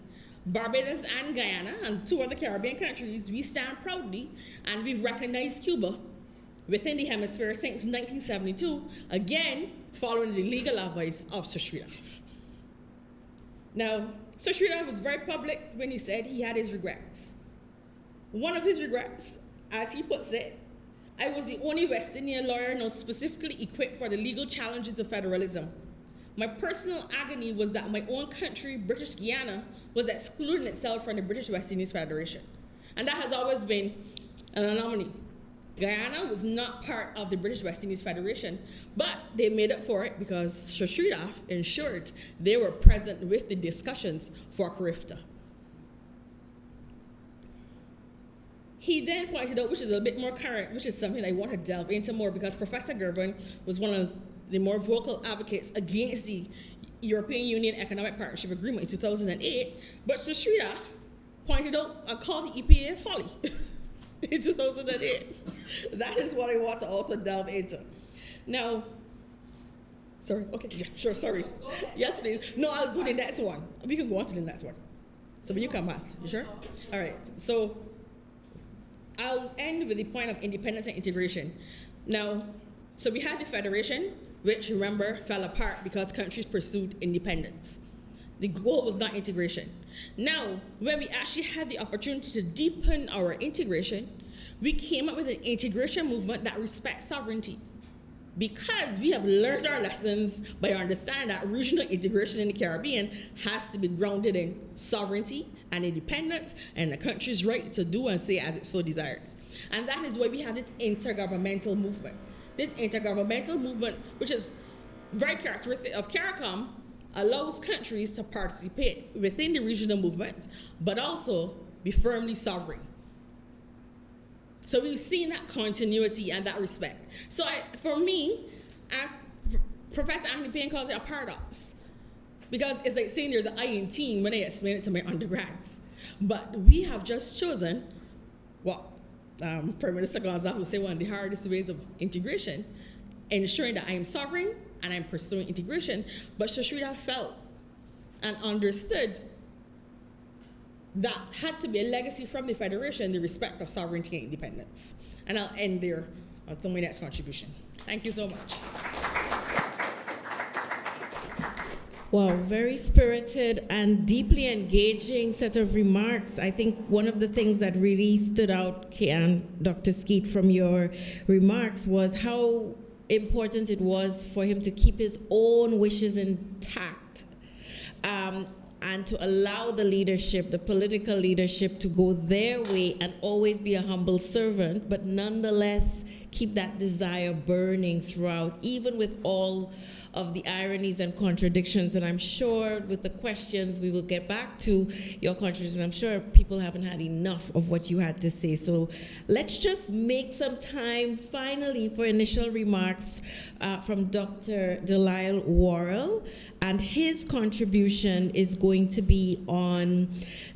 Barbados and Guyana and two other Caribbean countries, we stand proudly, and we've recognized Cuba within the hemisphere since 1972, again, following the legal advice of Sir Shridath. Now, Sir Shridath was very public when he said he had his regrets. One of his regrets, as he puts it, I was the only West Indian lawyer now specifically equipped for the legal challenges of federalism. My personal agony was that my own country, British Guiana, was excluding itself from the British West Indies Federation. And that has always been an anomaly. Guyana was not part of the British West Indies Federation, but they made up for it because Sir Shridath ensured they were present with the discussions for Carifta. He then pointed out, which is a bit more current, which is something I want to delve into more, because Professor Gervin was one of the more vocal advocates against the European Union Economic Partnership Agreement in 2008, but Sir Shridath pointed out, called the EPA folly. In 2008. That is what I want to also delve into. Now, sorry, okay, yeah, sure, sorry. Yes, please. No, I'll go to the next one. We can go on to the next one. So when you come back, you sure? All right. So I'll end with the point of independence and integration. Now, so we had the federation, which, remember, fell apart because countries pursued independence. The goal was not integration. Now, when we actually had the opportunity to deepen our integration, we came up with an integration movement that respects sovereignty. Because we have learned our lessons by understanding that regional integration in the Caribbean has to be grounded in sovereignty and independence and the country's right to do and say as it so desires. And that is why we have this intergovernmental movement. This intergovernmental movement, which is very characteristic of CARICOM, allows countries to participate within the regional movement, but also be firmly sovereign. So we've seen that continuity and that respect. So for me, Professor Anthony Payne calls it a paradox, because it's like saying there's an I in team when I explain it to my undergrads. But we have just chosen what Prime Minister Gonzalez would say one of the hardest ways of integration, ensuring that I am sovereign and I'm pursuing integration. But Sir Shridath felt and understood that had to be a legacy from the Federation, the respect of sovereignty and independence. And I'll end there until my next contribution. Thank you so much. Wow, very spirited and deeply engaging set of remarks. I think one of the things that really stood out, Dr. Skeet, from your remarks was how important it was for him to keep his own wishes intact. And to allow the leadership, the political leadership, to go their way and always be a humble servant, but nonetheless keep that desire burning throughout, even with all of the ironies and contradictions. And I'm sure with the questions, we will get back to your contradictions. I'm sure people haven't had enough of what you had to say. So let's just make some time finally for initial remarks from Dr. Delisle Worrell. And his contribution is going to be on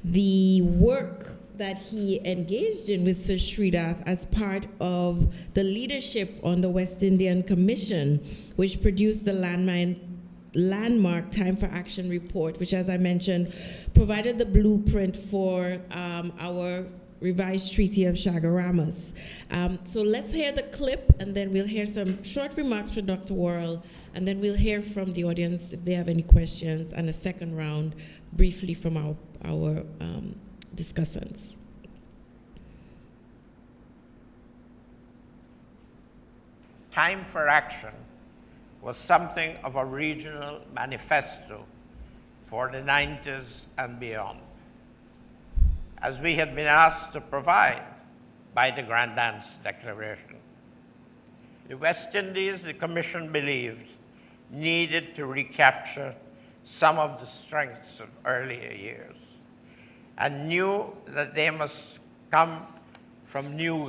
the work that he engaged in with Sir Shridath as part of the leadership on the West Indian Commission, which produced the landmark Time for Action report, which, as I mentioned, provided the blueprint for our revised Treaty of Chaguaramas. So let's hear the clip, and then we'll hear some short remarks from Dr. Worrell, and then we'll hear from the audience if they have any questions, and a second round briefly from our discussants. Time for Action was something of a regional manifesto for the 90s and beyond, as we had been asked to provide by the Grand Dance Declaration. The West Indies, the Commission believed, needed to recapture some of the strengths of earlier years, and knew that they must come from new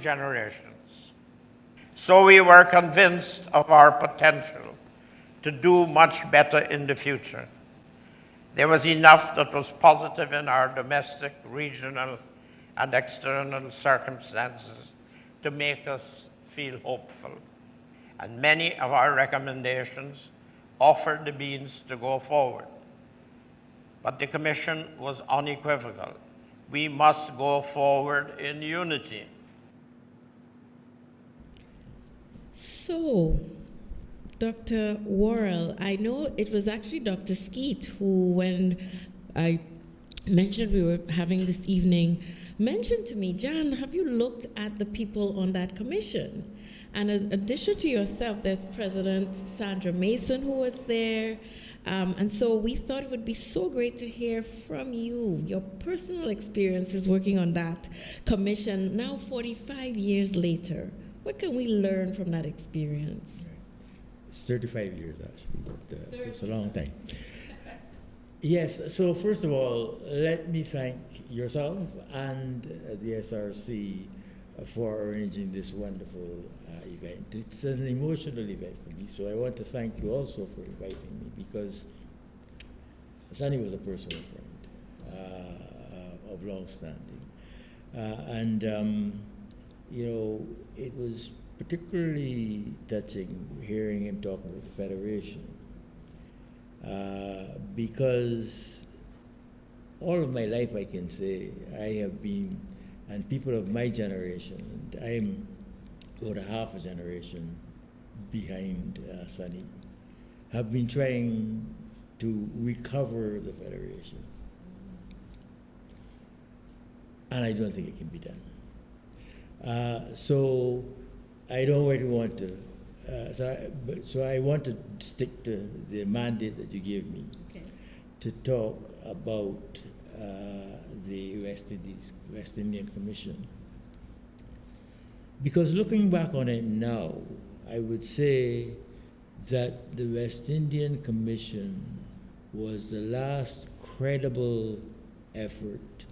generations. So we were convinced of our potential to do much better in the future. There was enough that was positive in our domestic, regional, and external circumstances to make us feel hopeful. And many of our recommendations offered the means to go forward. But the Commission was unequivocal. We must go forward in unity. So, Dr. Worrell, I know it was actually Dr. Skeet who, when I mentioned we were having this evening, mentioned to me, Jan, have you looked at the people on that commission? And in addition to yourself, there's President Sandra Mason who was there. And so we thought it would be so great to hear from you, your personal experiences working on that commission now 45 years later. What can we learn from that experience? It's 35 years, actually, but it's a long time. Yes, so first of all, let me thank yourself and the SRC for arranging this wonderful event. It's an emotional event for me, so I want to thank you also for inviting me, because Sunny was a personal friend of long standing. You know, it was particularly touching hearing him talk about the Federation, because all of my life, I can say, I have been, and people of my generation, and I'm about a half a generation behind Sunny, have been trying to recover the Federation. And I don't think it can be done. So I don't really want to, so I want to stick to the mandate that you gave me, Okay. to talk about the West Indian Commission. Because looking back on it now, I would say that the West Indian Commission was the last credible effort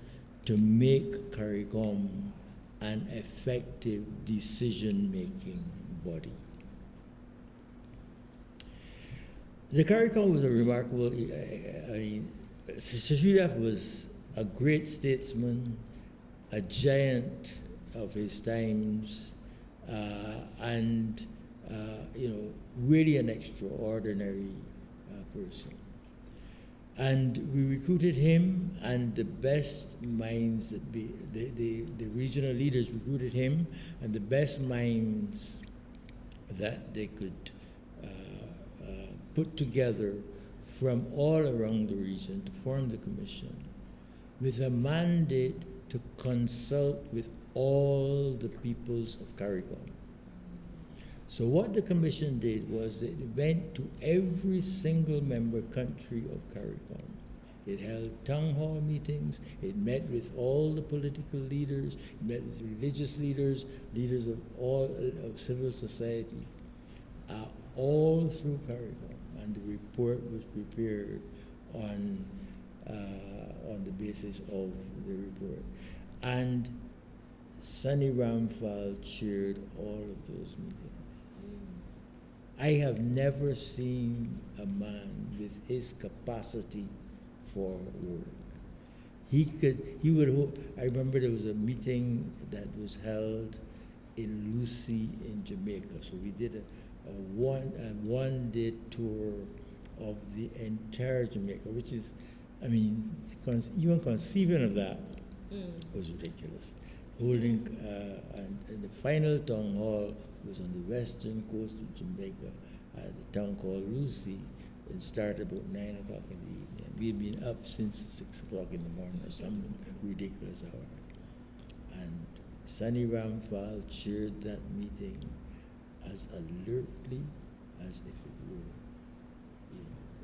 to make CARICOM an effective decision-making body. The CARICOM was a remarkable, I mean, Sir Shridath was a great statesman, a giant of his times, and really an extraordinary person. And we recruited him, and the best minds, the regional leaders recruited him, and the best minds that they could put together from all around the region to form the commission with a mandate to consult with all the peoples of CARICOM. So what the commission did was it went to every single member country of CARICOM. It held town hall meetings, it met with all the political leaders, it met with religious leaders, leaders of all of civil society, all through CARICOM. And the report was prepared on the basis of the report. And Sunny Ramphal chaired all of those meetings. I have never seen a man with his capacity for work. I remember there was a meeting that was held in Lucy in Jamaica. So we did a one-day tour of the entire Jamaica, which is, I mean, even conceiving of that was ridiculous. Holding, and the final town hall was on the western coast of Jamaica at a town called Lucy. It started about 9 o'clock in the evening. We had been up since 6 o'clock in the morning or some ridiculous hour. And Sunny Ramphal chaired that meeting as alertly as if it were,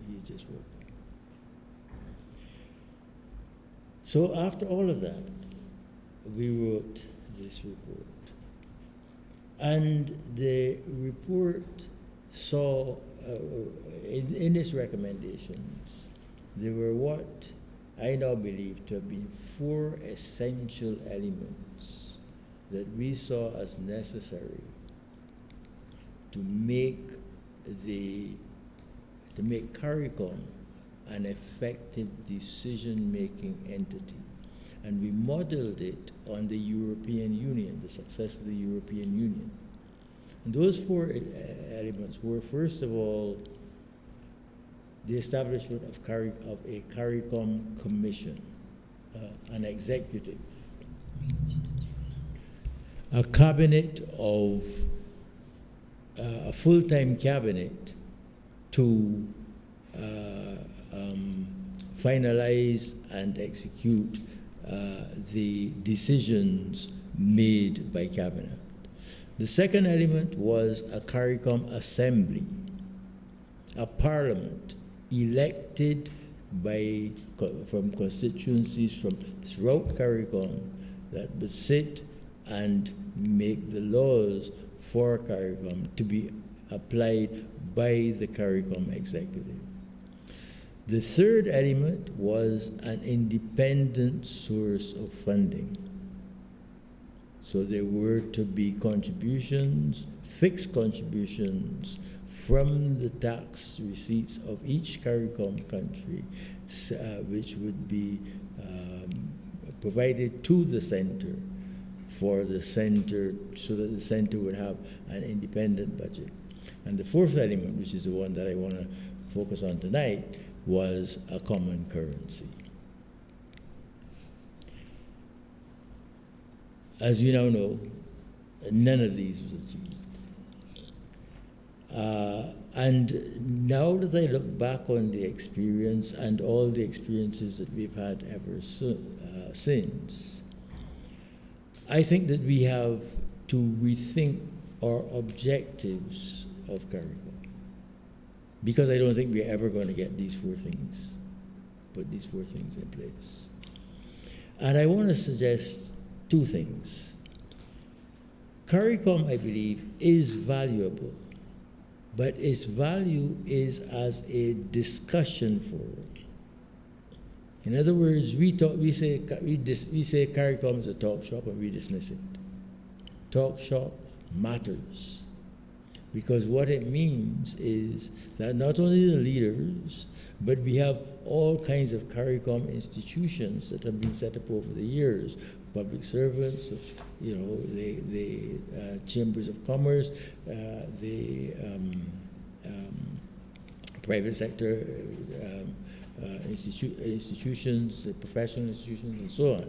he just woke up. So after all of that, we wrote this report. And the report saw, in its recommendations, there were what I now believe to have been 4 essential elements that we saw as necessary to make CARICOM an effective decision-making entity. And we modeled it on the European Union, the success of the European Union. And those 4 elements were, first of all, the establishment of a CARICOM commission, an executive, a cabinet of, a full-time cabinet to finalize and execute the decisions made by cabinet. The second element was a CARICOM assembly, a parliament elected from constituencies from throughout CARICOM that would sit and make the laws for CARICOM to be applied by the CARICOM executive. The third element was an independent source of funding. So there were to be contributions, fixed contributions from the tax receipts of each CARICOM country, which would be provided to the center for the center, so that the center would have an independent budget. And the fourth element, which is the one that I want to focus on tonight, was a common currency. as we now know, none of these was achieved. And now that I look back on the experience and all the experiences that we've had ever since, I think that we have to rethink our objectives of CARICOM, because I don't think we're ever going to get put these four things in place. And I want to suggest two things. CARICOM, I believe, is valuable, but its value is as a discussion forum. In other words, we say CARICOM is a talk shop and we dismiss it. Talk shop matters, because what it means is that not only the leaders, but we have all kinds of CARICOM institutions that have been set up over the years, public servants, the chambers of commerce, the private sector institutions, the professional institutions, and so on.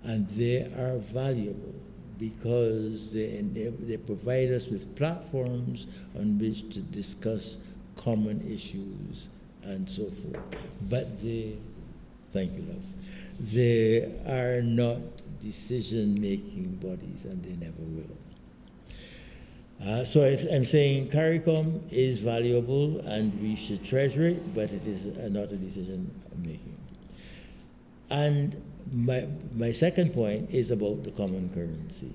And they are valuable because they provide us with platforms on which to discuss common issues and so forth. But thank you, love, they are not decision-making bodies, and they never will. So I'm saying CARICOM is valuable and we should treasure it, but it is not a decision-making. And my second point is about the common currency.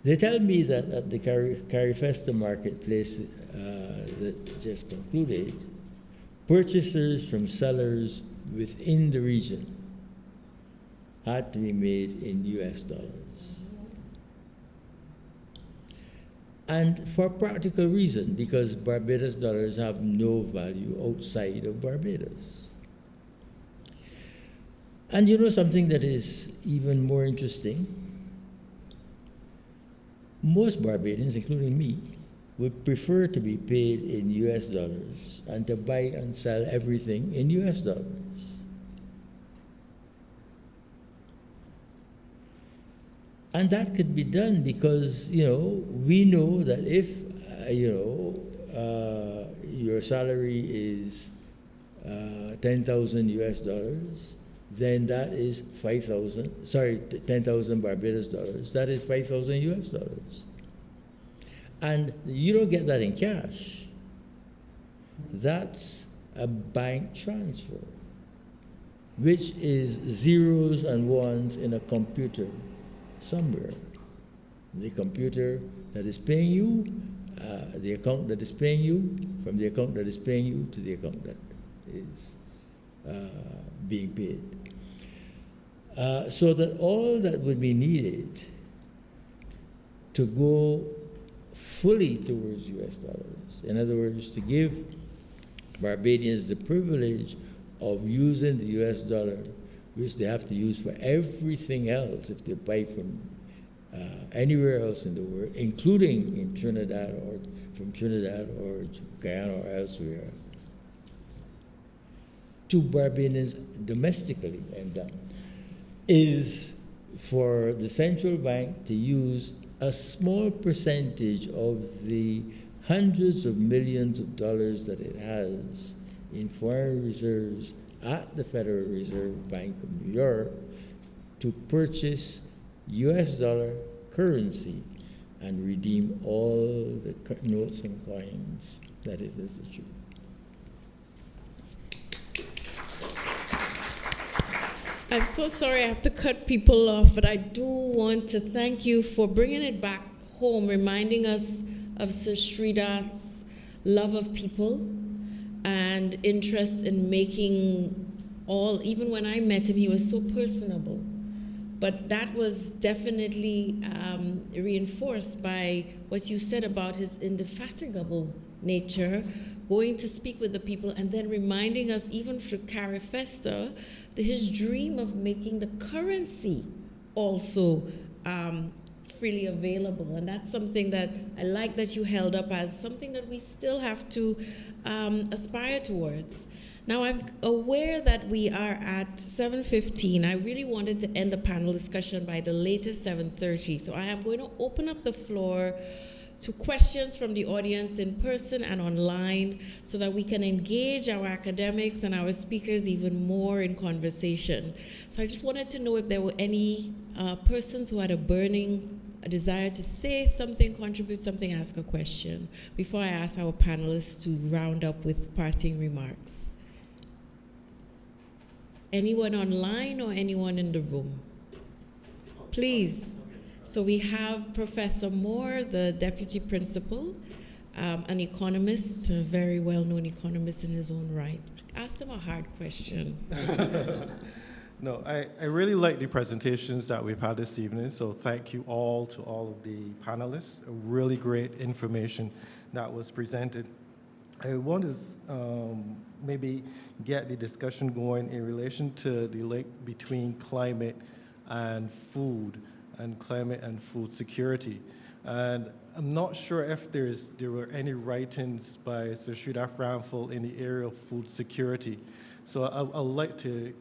They tell me that at the CARIFESTA marketplace that just concluded, purchases from sellers within the region had to be made in US dollars. And for practical reason, because Barbados dollars have no value outside of Barbados. And you know something that is even more interesting? Most Barbadians, including me, would prefer to be paid in US dollars and to buy and sell everything in US dollars. And that could be done because, we know that if, your salary is 10,000 US dollars, then that is 10,000 Barbados dollars, that is 5,000 US dollars. And you don't get that in cash. That's a bank transfer, which is zeros and ones in a computer somewhere. The computer that is paying you, the account that is paying you, from the account that is paying you to the account that is being paid. So that all that would be needed to go fully towards US dollars, in other words, to give Barbadians the privilege of using the US dollar, which they have to use for everything else if they buy from anywhere else in the world, including in Trinidad or from Trinidad or Guyana or elsewhere, to Barbadians domestically and done, is for the central bank to use a small percentage of the hundreds of millions of dollars that it has in foreign reserves at the Federal Reserve Bank of New York to purchase US dollar currency and redeem all the notes and coins that it has issued. I'm so sorry I have to cut people off, but I do want to thank you for bringing it back home, reminding us of Sir Shridath's love of people and interest in making even when I met him, he was so personable. But that was definitely reinforced by what you said about his indefatigable nature, going to speak with the people, and then reminding us, even for CARIFESTA, his dream of making the currency also freely available. And that's something that I like that you held up as something that we still have to aspire towards. Now, I'm aware that we are at 7:15. I really wanted to end the panel discussion by the latest 7:30. So I am going to open up the floor to questions from the audience in person and online so that we can engage our academics and our speakers even more in conversation. So I just wanted to know if there were any persons who had a burning desire to say something, contribute something, ask a question, before I ask our panelists to round up with parting remarks. Anyone online or anyone in the room? Please. So we have Professor Moore, the deputy principal, an economist, a very well-known economist in his own right. Ask them a hard question. No, I really like the presentations that we've had this evening, so thank you all to all of the panelists. A really great information that was presented. I want to maybe get the discussion going in relation to the link between climate and food, and climate and food security. And I'm not sure if there were any writings by Sir Shridath Ramphal in the area of food security. So I'd like to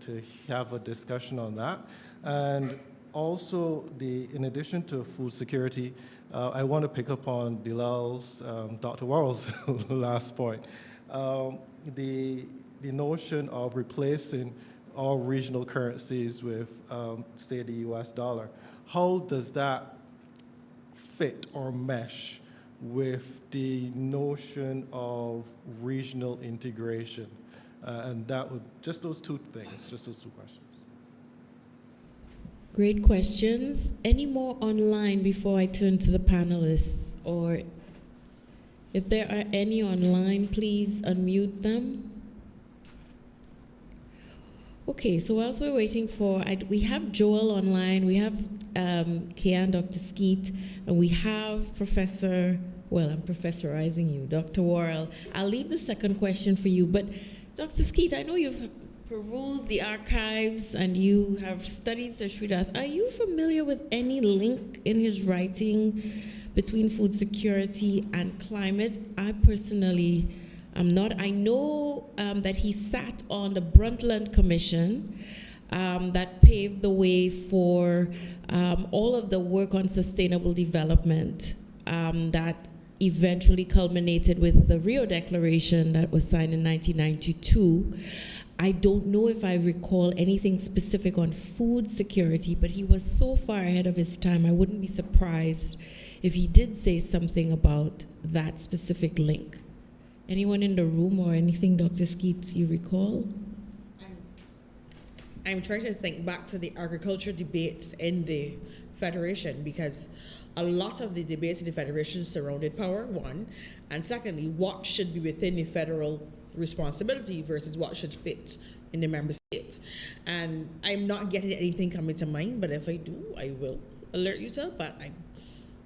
have a discussion on that. And also, in addition to food security, I want to pick up on Dilal's, Dr. Worrell's last point. The notion of replacing all regional currencies with, say, the US dollar. How does that fit or mesh with the notion of regional integration? And that would, just those two things, just those two questions. Great questions. Any more online before I turn to the panelists? Or if there are any online, please unmute them. Okay, so whilst we're waiting for, we have Joel online, we have Kian, Dr. Skeet, and we have Professor, well, I'm professorizing you, Dr. Worrell. I'll leave the second question for you, but Dr. Skeet, I know you've perused the archives and you have studied Sir Shridath. Are you familiar with any link in his writing between food security and climate? I personally am not. I know that he sat on the Brundtland Commission that paved the way for all of the work on sustainable development that eventually culminated with the Rio Declaration that was signed in 1992. I don't know if I recall anything specific on food security, but he was so far ahead of his time, I wouldn't be surprised if he did say something about that specific link. Anyone in the room or anything, Dr. Skeet, you recall? I'm trying to think back to the agriculture debates in the Federation, because a lot of the debates in the Federation surrounded power, one, and secondly, what should be within the federal responsibility versus what should fit in the member state. And I'm not getting anything coming to mind, but if I do, I will alert you to, but I'm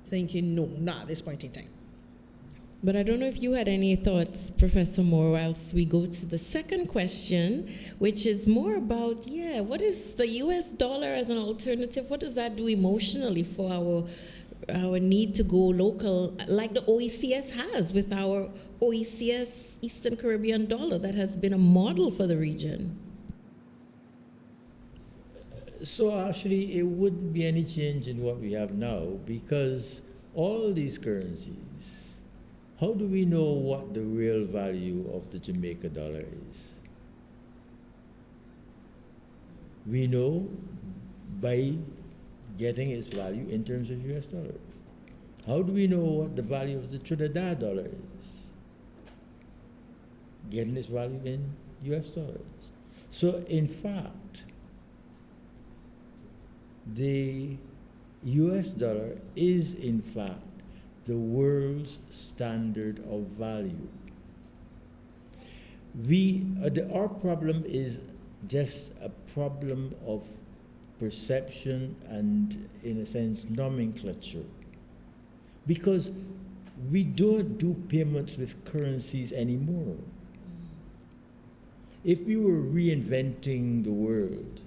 thinking no, not at this point in time. But I don't know if you had any thoughts, Professor Moore, whilst we go to the second question, which is more about, what is the US dollar as an alternative? What does that do emotionally for our need to go local, like the OECS has with our OECS Eastern Caribbean dollar that has been a model for the region? So actually, it wouldn't be any change in what we have now, because all these currencies, how do we know what the real value of the Jamaica dollar is? We know by getting its value in terms of US dollar. How do we know what the value of the Trinidad dollar is? Getting its value in US dollars. So in fact, the US dollar is in fact the world's standard of value. Our problem is just a problem of perception and, in a sense, nomenclature. Because we don't do payments with currencies anymore. If we were reinventing the world,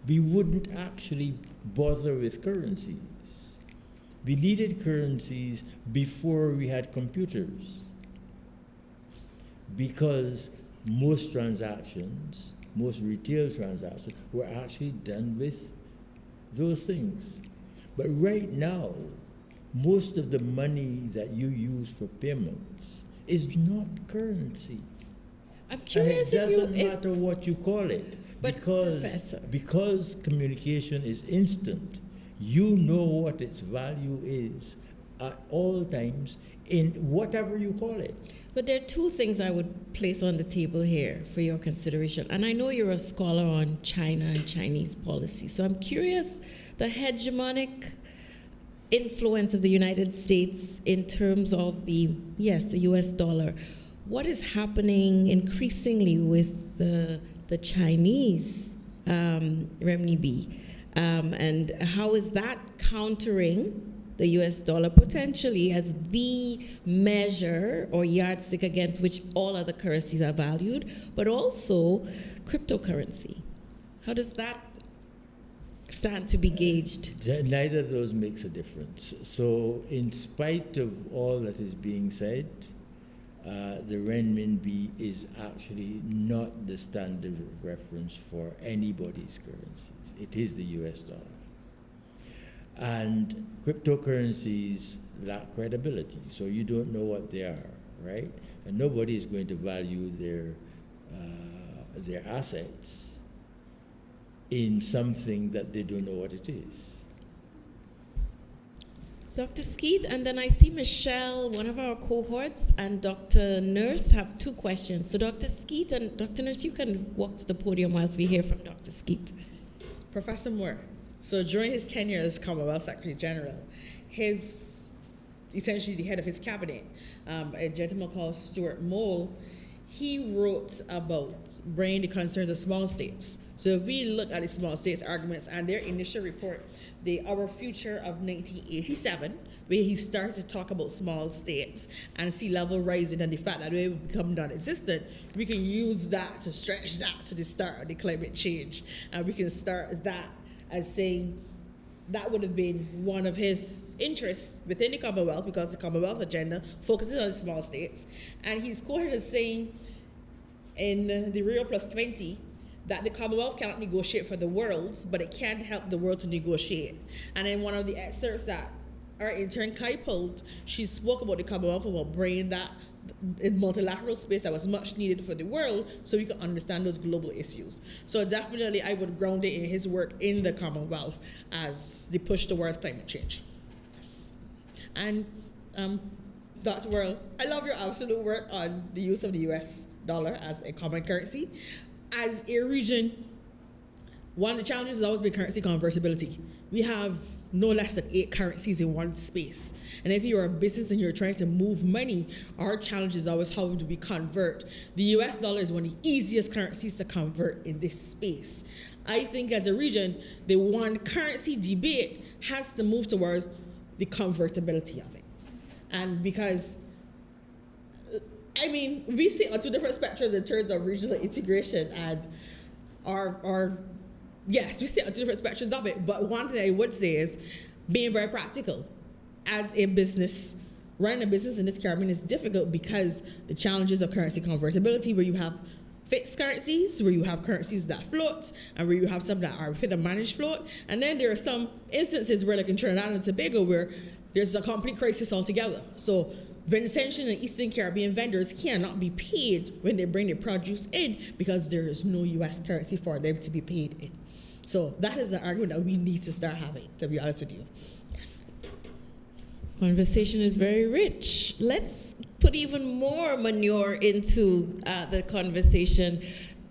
we wouldn't actually bother with currencies. We needed currencies before we had computers, because most transactions, most retail transactions, were actually done with those things. But right now, most of the money that you use for payments is not currency. I'm curious and it doesn't if matter what you call it, But because communication is instant. You know what its value is at all times in whatever you call it. But there are two things I would place on the table here for your consideration. And I know you're a scholar on China and Chinese policy. So I'm curious, the hegemonic influence of the United States in terms of the US dollar. What is happening increasingly with the Chinese renminbi? And how is that countering the US dollar potentially as the measure or yardstick against which all other currencies are valued, but also cryptocurrency? How does that stand to be gauged? Neither of those makes a difference. So in spite of all that is being said, the renminbi is actually not the standard of reference for anybody's currencies. It is the US dollar. And cryptocurrencies lack credibility, so you don't know what they are, right? And nobody is going to value their assets in something that they don't know what it is. Dr. Skeet, and then I see Michelle, one of our cohorts, and Dr. Nurse have two questions. So Dr. Skeet and Dr. Nurse, you can walk to the podium whilst we hear from Dr. Skeet. Professor Moore. So during his tenure as Commonwealth Secretary General, essentially the head of his cabinet, a gentleman called Stuart Mole, he wrote about bringing the concerns of small states. So if we look at the small states arguments and their initial report, Our Future of 1987, where he started to talk about small states and sea level rising and the fact that they will become non-existent, we can use that to stretch that to the start of the climate change. And we can start that as saying that would have been one of his interests within the Commonwealth, because the Commonwealth agenda focuses on the small states. And he's quoted as saying in the Rio Plus 20 that the Commonwealth cannot negotiate for the world, but it can help the world to negotiate. And in one of the excerpts that our intern Kai pulled, she spoke about the Commonwealth, about bringing that in multilateral space that was much needed for the world so we could understand those global issues. So definitely I would ground it in his work in the Commonwealth as the push towards climate change. Yes. And Dr. Worrell, I love your absolute work on the use of the US dollar as a common currency. As a region, one of the challenges has always been currency convertibility. We have no less than 8 currencies in one space. And if you're a business and you're trying to move money, our challenge is always how do we convert. The US dollar is one of the easiest currencies to convert in this space. I think as a region, the one currency debate has to move towards the convertibility of it. And because, we sit on 2 different spectrums in terms of regional integration and yes, we sit on 2 different spectrums of it, but one thing I would say is being very practical. As a business, running a business in this Caribbean is difficult because the challenges of currency convertibility, where you have fixed currencies, where you have currencies that float, and where you have some that are fit to manage float. And then there are some instances where, like in Trinidad and Tobago, where there's a complete crisis altogether. So Vincentian and Eastern Caribbean vendors cannot be paid when they bring their produce in because there is no US currency for them to be paid in. So that is the argument that we need to start having, to be honest with you. Yes. Conversation is very rich. Let's put even more manure into the conversation.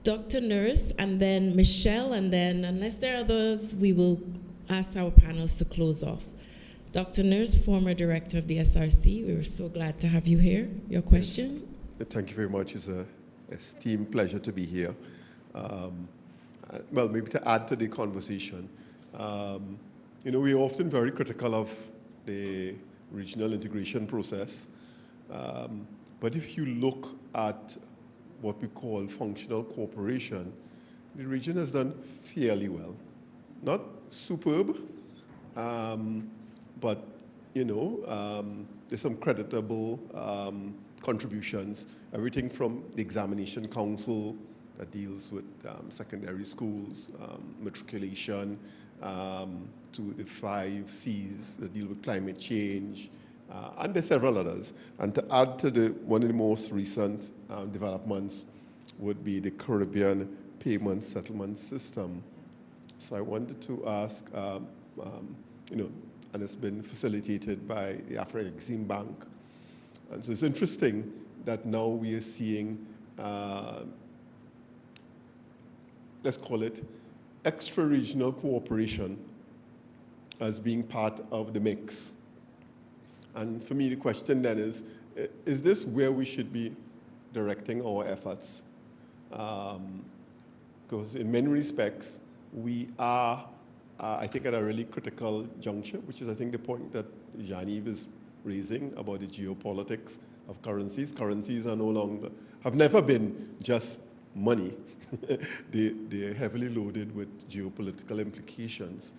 Dr. Nurse, and then Michelle, and then, unless there are others, we will ask our panelists to close off. Dr. Nurse, former director of the SRC, we were so glad to have you here. Your questions? Yes. Thank you very much. It's an esteemed pleasure to be here. Well, maybe to add to the conversation, we're often very critical of the regional integration process. But if you look at what we call functional cooperation, the region has done fairly well. Not superb, but, there's some creditable contributions, everything from the examination council that deals with secondary schools, matriculation, to the 5 C's that deal with climate change, and there's several others. And to add to one of the most recent developments would be the Caribbean payment settlement system. So I wanted to ask, and it's been facilitated by the Afro-Exim Bank. And so it's interesting that now we are seeing, let's call it, extra-regional cooperation as being part of the mix. And for me, the question then is this where we should be directing our efforts? Because in many respects, we are, I think, at a really critical juncture, which is, I think, the point that Jean-Yves is raising about the geopolitics of currencies. Currencies are no longer, have never been just money. They're heavily loaded with geopolitical implications.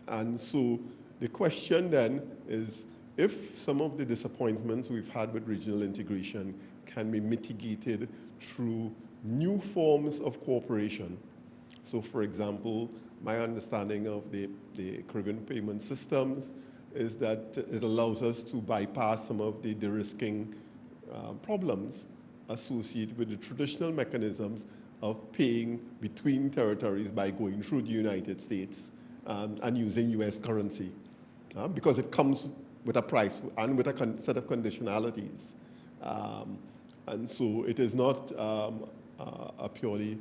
And so the question then is, if some of the disappointments we've had with regional integration can be mitigated through new forms of cooperation. So for example, my understanding of the Caribbean payment systems is that it allows us to bypass some of the de-risking problems associated with the traditional mechanisms of paying between territories by going through the United States and using US currency, because it comes with a price and with a set of conditionalities. And so it is not a purely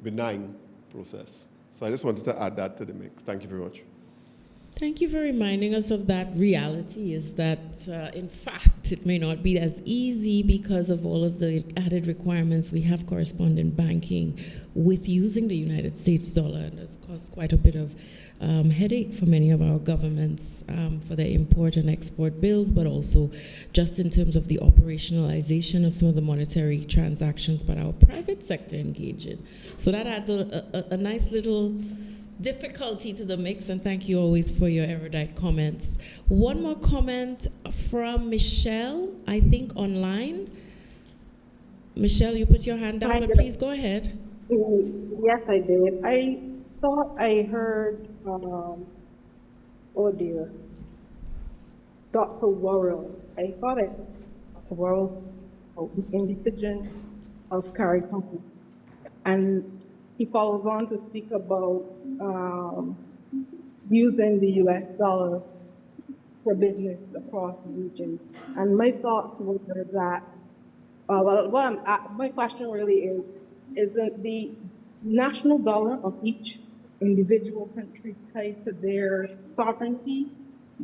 benign process. So I just wanted to add that to the mix. Thank you very much. Thank you for reminding us of that reality, is that, in fact, it may not be as easy because of all of the added requirements we have correspondent banking with using the United States dollar, and it's caused quite a bit of headache for many of our governments for their import and export bills, but also just in terms of the operationalization of some of the monetary transactions that our private sector engage in. So that adds a nice little difficulty to the mix, and thank you always for your erudite comments. One more comment from Michelle, I think online. Michelle, you put your hand down, but please go ahead. Yes, I did. I thought I heard, Dr. Worrell. I thought Dr. Worrell's the individual of CARICOM. And he follows on to speak about using the US dollar for business across the region. And my thoughts were that, my question really isn't the national dollar of each individual country tied to their sovereignty?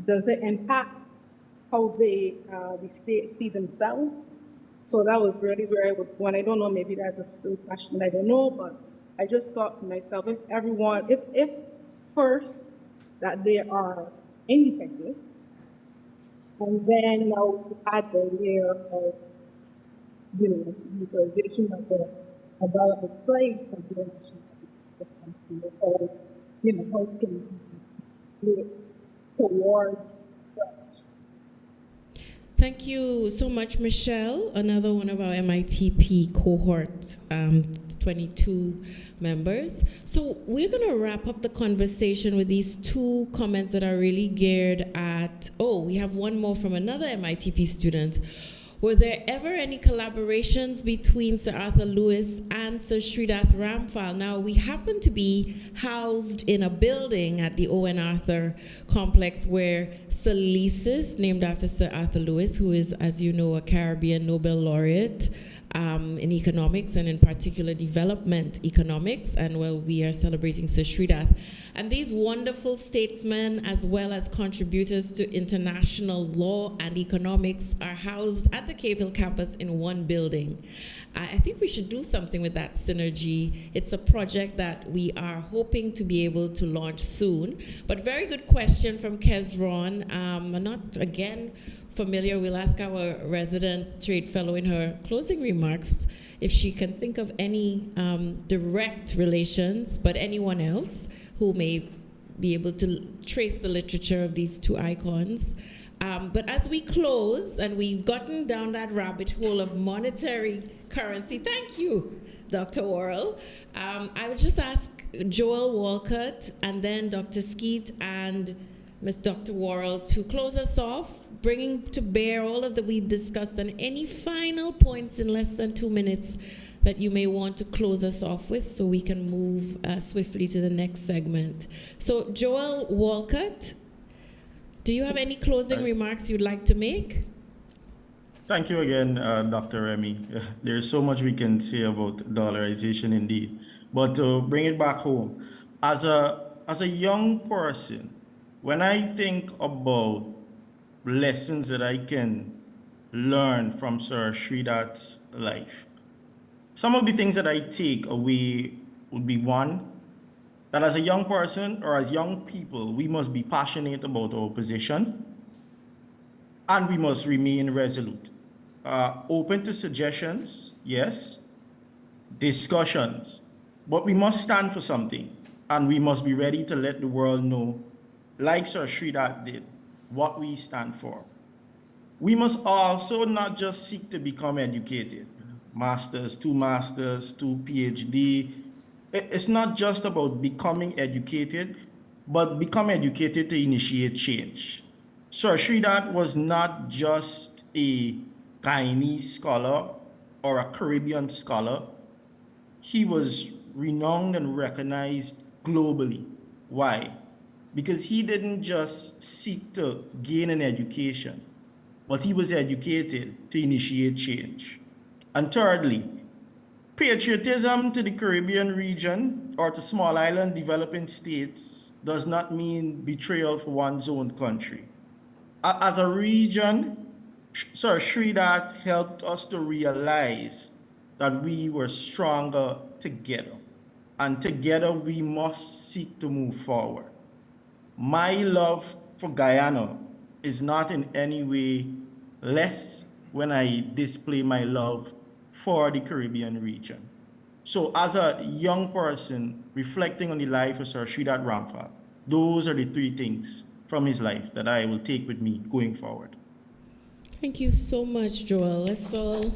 Does it impact how the states see themselves? So that was really where I was going. I don't know, maybe that's a silly question, I don't know, but I just thought to myself, if first that they are independent, and then now add the layer of, utilization of the development place of the national system, how can we do towards. Thank you so much, Michelle, another one of our MITP cohort 22 members. So we're going to wrap up the conversation with these 2 comments that are really geared at, we have one more from another MITP student. Were there ever any collaborations between Sir Arthur Lewis and Sir Shridath Ramphal? Now, we happen to be housed in a building at the Owen Arthur complex where Sir Lisis, named after Sir Arthur Lewis, who is, as you know, a Caribbean Nobel laureate in economics, and in particular development economics, and we are celebrating Sir Shridath. And these wonderful statesmen, as well as contributors to international law and economics, are housed at the Cave Hill campus in one building. I think we should do something with that synergy. It's a project that we are hoping to be able to launch soon. But very good question from Kezron. I'm not, again, familiar. We'll ask our resident trade fellow in her closing remarks if she can think of any direct relations, but anyone else who may be able to trace the literature of these 2 icons. But as we close, and we've gotten down that rabbit hole of monetary currency, thank you, Dr. Worrell. I would just ask Joel Walcott and then Dr. Skeet and Ms. Dr. Worrell to close us off, bringing to bear all of that we've discussed and any final points in less than 2 minutes that you may want to close us off with so we can move swiftly to the next segment. So Joel Walcott, do you have any closing remarks you'd like to make? Thank you again, Dr. Remy. There's so much we can say about dollarization indeed. But to bring it back home, as a young person, when I think about lessons that I can learn from Sir Shridath's life, some of the things that I take away would be one, that as a young person or as young people, we must be passionate about our position and we must remain resolute. Open to suggestions, yes, discussions, but we must stand for something and we must be ready to let the world know, like Sir Shridath did, what we stand for. We must also not just seek to become educated, masters, two PhD. It's not just about becoming educated, but become educated to initiate change. Sir Shridath was not just a Guyanese scholar or a Caribbean scholar. He was renowned and recognized globally. Why? Because he didn't just seek to gain an education, but he was educated to initiate change. And thirdly, patriotism to the Caribbean region or to small island developing states does not mean betrayal for one's own country. As a region, Sir Shridath helped us to realize that we were stronger together, and together we must seek to move forward. My love for Guyana is not in any way less when I display my love for the Caribbean region. So as a young person reflecting on the life of Sir Shridath Ramphal, those are the three things from his life that I will take with me going forward. Thank you so much, Joel. Let's all,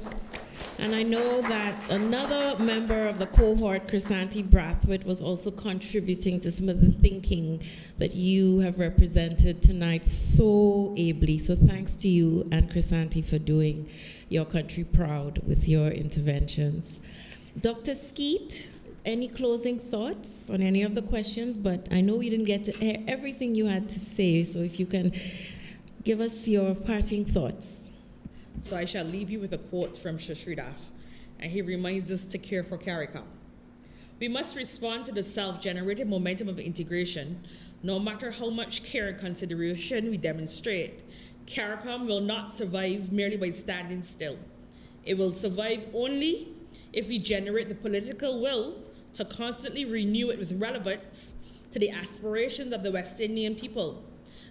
and I know that another member of the cohort, Chrysanthi Brathwaite, was also contributing to some of the thinking that you have represented tonight so ably. So thanks to you and Chrysanthi for doing your country proud with your interventions. Dr. Skeet, any closing thoughts on any of the questions? But I know we didn't get to hear everything you had to say, so if you can give us your parting thoughts. So I shall leave you with a quote from Sir Shridath, and he reminds us to care for CARICOM. We must respond to the self-generated momentum of integration, no matter how much care and consideration we demonstrate. CARICOM will not survive merely by standing still. It will survive only if we generate the political will to constantly renew it with relevance to the aspirations of the West Indian people,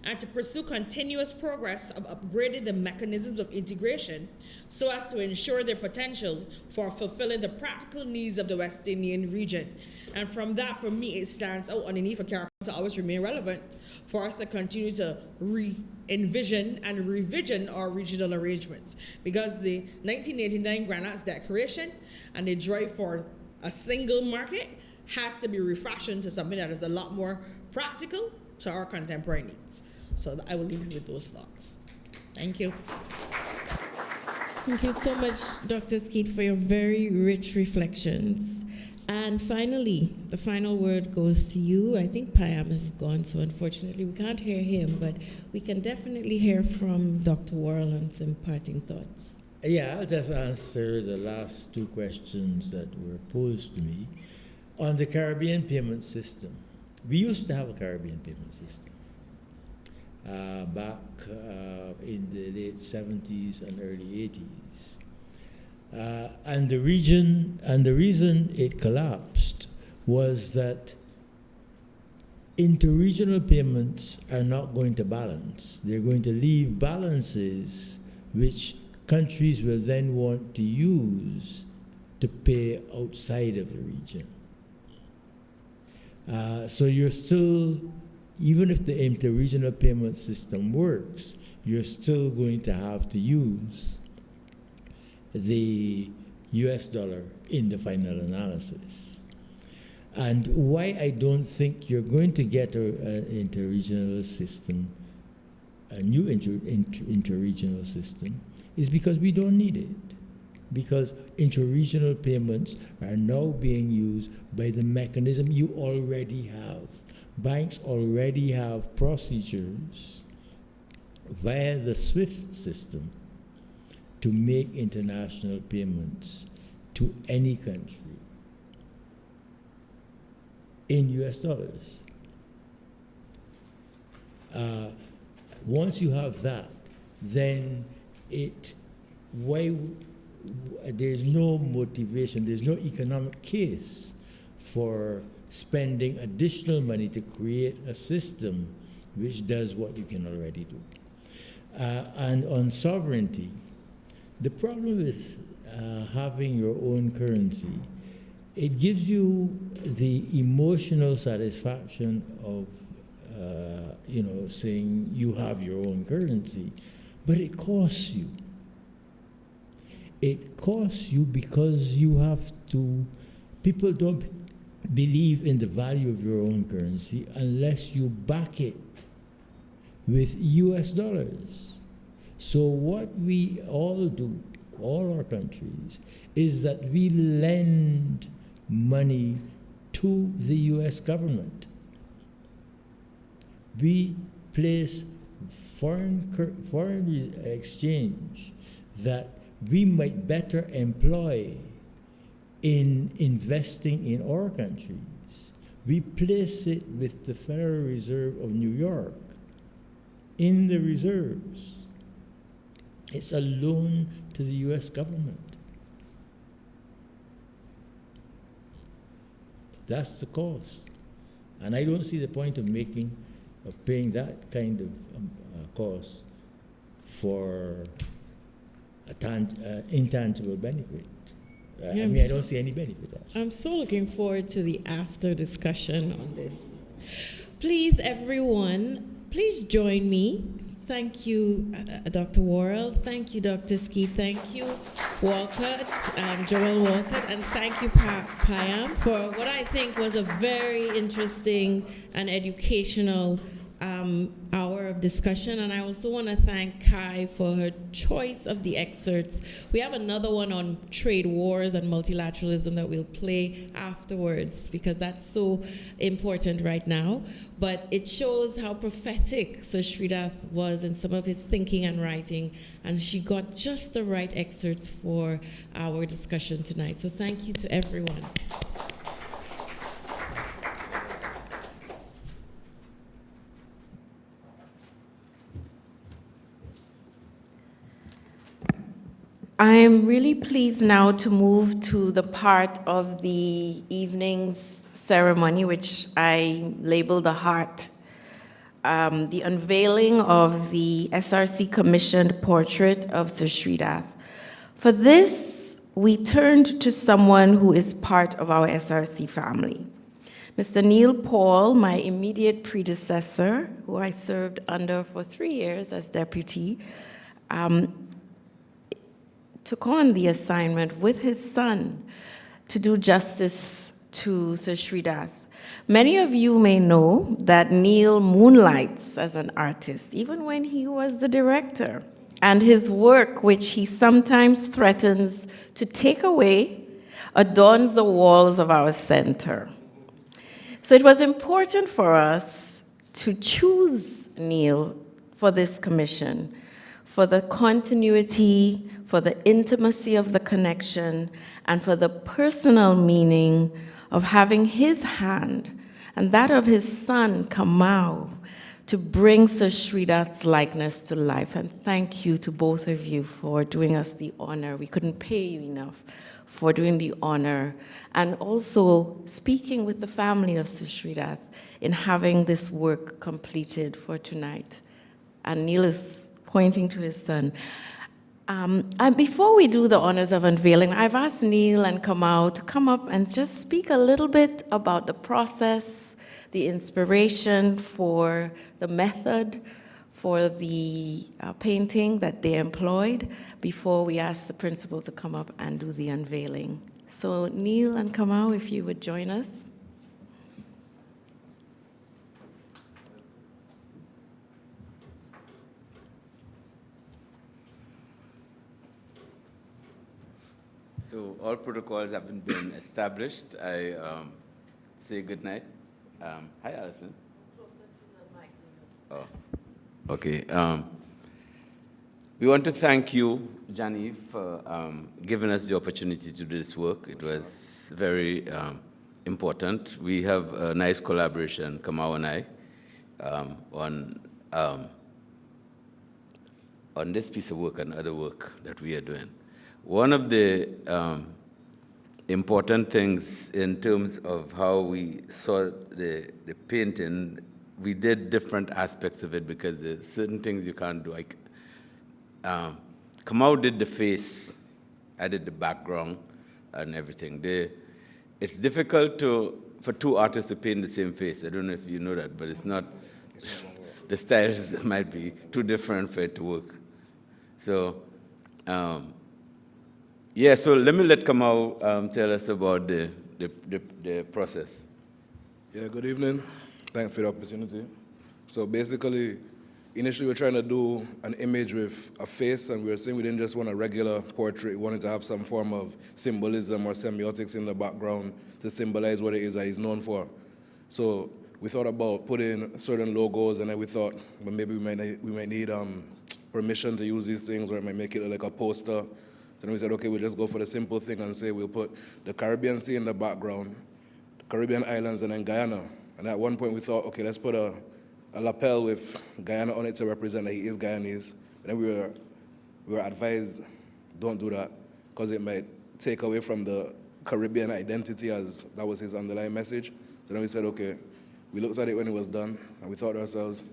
and to pursue continuous progress of upgrading the mechanisms of integration so as to ensure their potential for fulfilling the practical needs of the West Indian region. And from that, for me, it stands out on the need for CARICOM to always remain relevant, for us to continue to re-envision and revision our regional arrangements. Because the 1989 Grand Acts Declaration and the drive for a single market has to be refashioned to something that is a lot more practical to our contemporary needs. So I will leave you with those thoughts. Thank you. Thank you so much, Dr. Skeet, for your very rich reflections. And finally, the final word goes to you. I think Payam is gone, so unfortunately we can't hear him, but we can definitely hear from Dr. Worrell on some parting thoughts. Yeah, I'll just answer the last two questions that were posed to me. On the Caribbean payment system, we used to have a Caribbean payment system back in the late 70s and early 80s. And the reason it collapsed was that interregional payments are not going to balance. They're going to leave balances which countries will then want to use to pay outside of the region. So you're still, even if the interregional payment system works, you're still going to have to use the US dollar in the final analysis. And why I don't think you're going to get an interregional system, a new interregional system, is because we don't need it. Because interregional payments are now being used by the mechanism you already have. Banks already have procedures via the SWIFT system to make international payments to any country in US dollars. Once you have that, then there's no motivation, there's no economic case for spending additional money to create a system which does what you can already do. And on sovereignty, the problem with having your own currency, it gives you the emotional satisfaction of saying you have your own currency, but it costs you. It costs you because you have to, people don't believe in the value of your own currency unless you back it with US dollars. So what we all do, all our countries, is that we lend money to the US government. We place foreign exchange that we might better employ in investing in our countries. We place it with the Federal Reserve of New York in the reserves. It's a loan to the US government. That's the cost. And I don't see the point of paying that kind of cost for intangible benefit. I mean, I don't see any benefit. Actually. I'm so looking forward to the after discussion on this. Please, everyone, please join me. Thank you, Dr. Worrell. Thank you, Dr. Ski. Thank you, Walcott, Joel Walcott, and thank you, Payam, for what I think was a very interesting and educational hour of discussion. And I also want to thank Kai for her choice of the excerpts. We have another one on trade wars and multilateralism that we'll play afterwards because that's so important right now. But it shows how prophetic Sir Shridath was in some of his thinking and writing, and she got just the right excerpts for our discussion tonight. So thank you to everyone. I am really pleased now to move to the part of the evening's ceremony, which I labeled the heart, the unveiling of the SRC commissioned portrait of Sir Shridath. For this, we turned to someone who is part of our SRC family. Mr. Neil Paul, my immediate predecessor, who I served under for 3 years as deputy, took on the assignment with his son to do justice to Sir Shridath. Many of you may know that Neil moonlights as an artist, even when he was the director, and his work, which he sometimes threatens to take away, adorns the walls of our center. So it was important for us to choose Neil for this commission, for the continuity, for the intimacy of the connection, and for the personal meaning of having his hand and that of his son, Kamau, to bring Sir Shridath's likeness to life. And thank you to both of you for doing us the honor. We couldn't pay you enough for doing the honor, and also speaking with the family of Sir Shridath in having this work completed for tonight. And Neil is pointing to his son. And before we do the honors of unveiling, I've asked Neil and Kamau to come up and just speak a little bit about the process, the inspiration for the method for the painting that they employed before we ask the principal to come up and do the unveiling. So Neil and Kamau, if you would join us. So all protocols haven't been established. I say good night. Hi, Alison. Oh, okay. We want to thank you, Jani, for giving us the opportunity to do this work. It was very important. We have a nice collaboration, Kamau and I, on this piece of work and other work that we are doing. One of the important things in terms of how we saw the painting, we did different aspects of it because there's certain things you can't do. Like, Kamau did the face, I did the background and everything. It's difficult for two artists to paint the same face. I don't know if you know that, but it's not. The styles might be too different for it to work. So, yeah, so let me let Kamau tell us about the process. Yeah, good evening. Thanks for the opportunity. So basically, initially we were trying to do an image with a face, and we were saying we didn't just want a regular portrait. We wanted to have some form of symbolism or semiotics in the background to symbolize what it is that he's known for. So we thought about putting certain logos, and then we thought, well, maybe we might need permission to use these things, or it might make it like a poster. So then we said, okay, we'll just go for the simple thing and say we'll put the Caribbean Sea in the background, the Caribbean islands, and then Guyana. And at one point we thought, okay, let's put a lapel with Guyana on it to represent that he is Guyanese. And then we were advised, don't do that, because it might take away from the Caribbean identity, as that was his underlying message. So then we said, okay, we looked at it when it was done, and we thought to ourselves,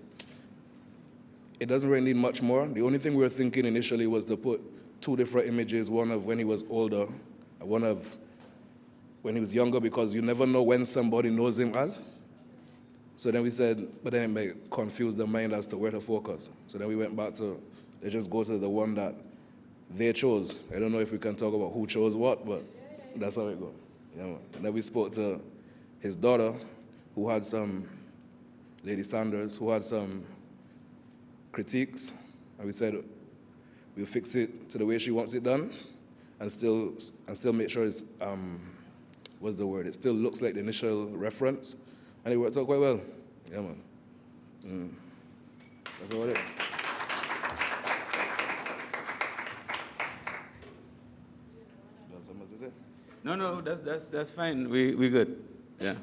it doesn't really need much more. The only thing we were thinking initially was to put two different images, one of when he was older, and one of when he was younger, because you never know when somebody knows him as. So then we said, but then it might confuse the mind as to where to focus. So then we went back to, let's just go to the one that they chose. I don't know if we can talk about who chose what, but that's how it goes. Yeah, man. And then we spoke to his daughter, who had some, Lady Sanders, who had some critiques, and we said, we'll fix it to the way she wants it done, and still make sure it's, what's the word? It still looks like the initial reference, and it worked out quite well. Yeah, man. That's about it. No, that's fine. We good. Yeah.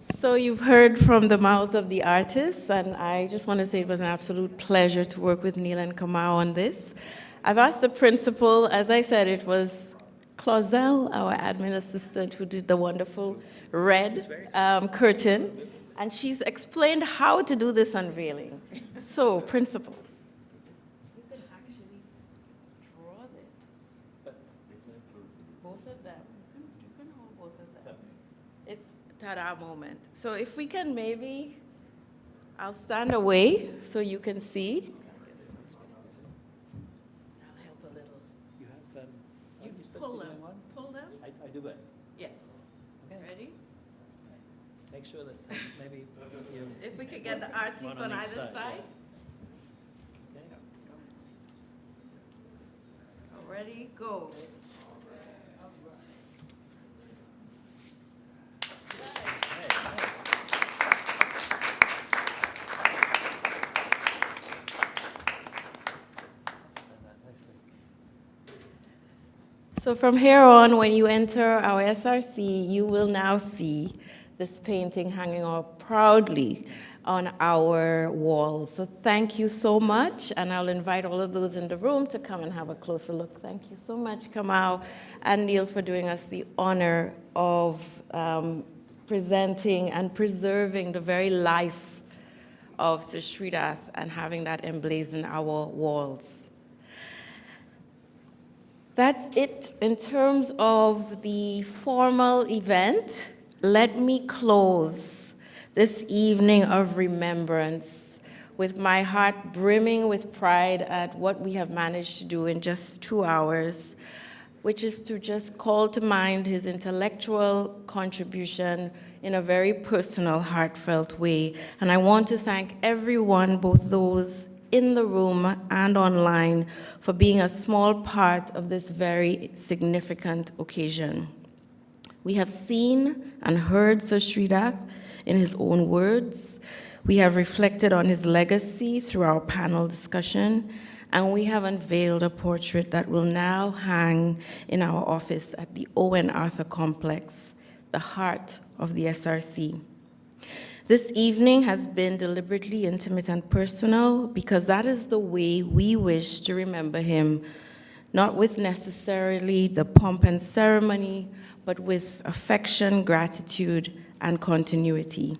So you've heard from the mouths of the artists, and I just want to say it was an absolute pleasure to work with Neil and Kamau on this. I've asked the principal, as I said, it was Clausel, our admin assistant, who did the wonderful red curtain, and she's explained how to do this unveiling. So, principal. You can actually draw this. Both of them. You can hold both of them. It's ta-da moment. So if we can maybe, I'll stand away so you can see. I'll help a little. You have You pull them. Pull them? I do it. Yes. Okay. Ready? Make sure that maybe you... If we could get the artists on either side. Okay. Ready, go. So from here on, when you enter our SRC, you will now see this painting hanging up proudly on our walls. So thank you so much, and I'll invite all of those in the room to come and have a closer look. Thank you so much, Kamau and Neil, for doing us the honor of presenting and preserving the very life of Sir Shridath and having that emblazon our walls. That's it in terms of the formal event. let me close this evening of remembrance with my heart brimming with pride at what we have managed to do in just 2 hours, which is to just call to mind his intellectual contribution in a very personal, heartfelt way. And I want to thank everyone, both those in the room and online, for being a small part of this very significant occasion. We have seen and heard Sir Shridath in his own words. We have reflected on his legacy through our panel discussion, and we have unveiled a portrait that will now hang in our office at the Owen Arthur Complex, the heart of the SRC. This evening has been deliberately intimate and personal because that is the way we wish to remember him, not with necessarily the pomp and ceremony, but with affection, gratitude, and continuity.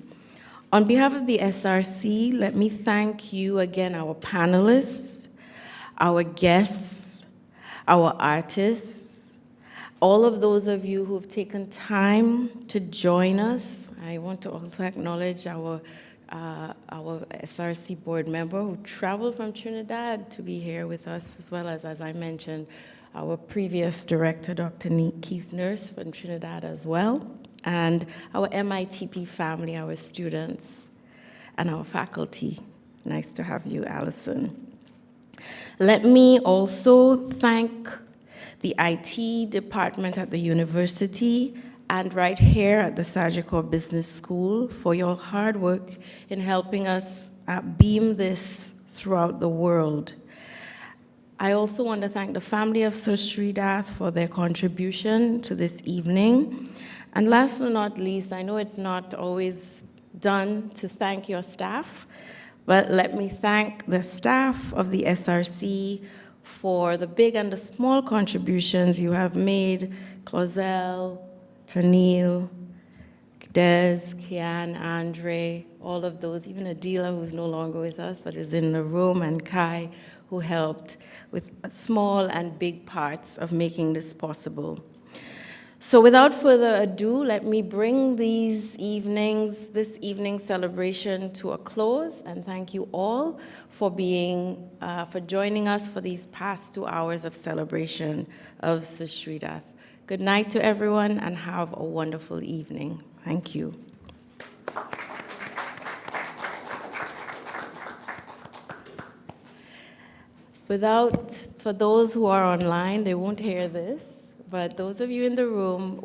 On behalf of the SRC, let me thank you again, our panelists, our guests, our artists, all of those of you who've taken time to join us. I want to also acknowledge our SRC board member who traveled from Trinidad to be here with us, as well as I mentioned, our previous director, Dr. Keith Nurse from Trinidad as well, and our MITP family, our students, and our faculty. Nice to have you, Allison. Let me also thank the IT department at the university and right here at the Sagicor Business School for your hard work in helping us beam this throughout the world. I also want to thank the family of Sir Shridath for their contribution to this evening. And last but not least, I know it's not always done to thank your staff, but let me thank the staff of the SRC for the big and the small contributions you have made. Clausel, Tanil, Des, Kian, Andre, all of those, even Adila, who's no longer with us but is in the room, and Kai, who helped with small and big parts of making this possible. So without further ado, let me bring this evening's celebration to a close, and thank you all for joining us for these past 2 hours of celebration of Sir Shridath. Good night to everyone, and have a wonderful evening. Thank you. For those who are online, they won't hear this, but those of you in the room,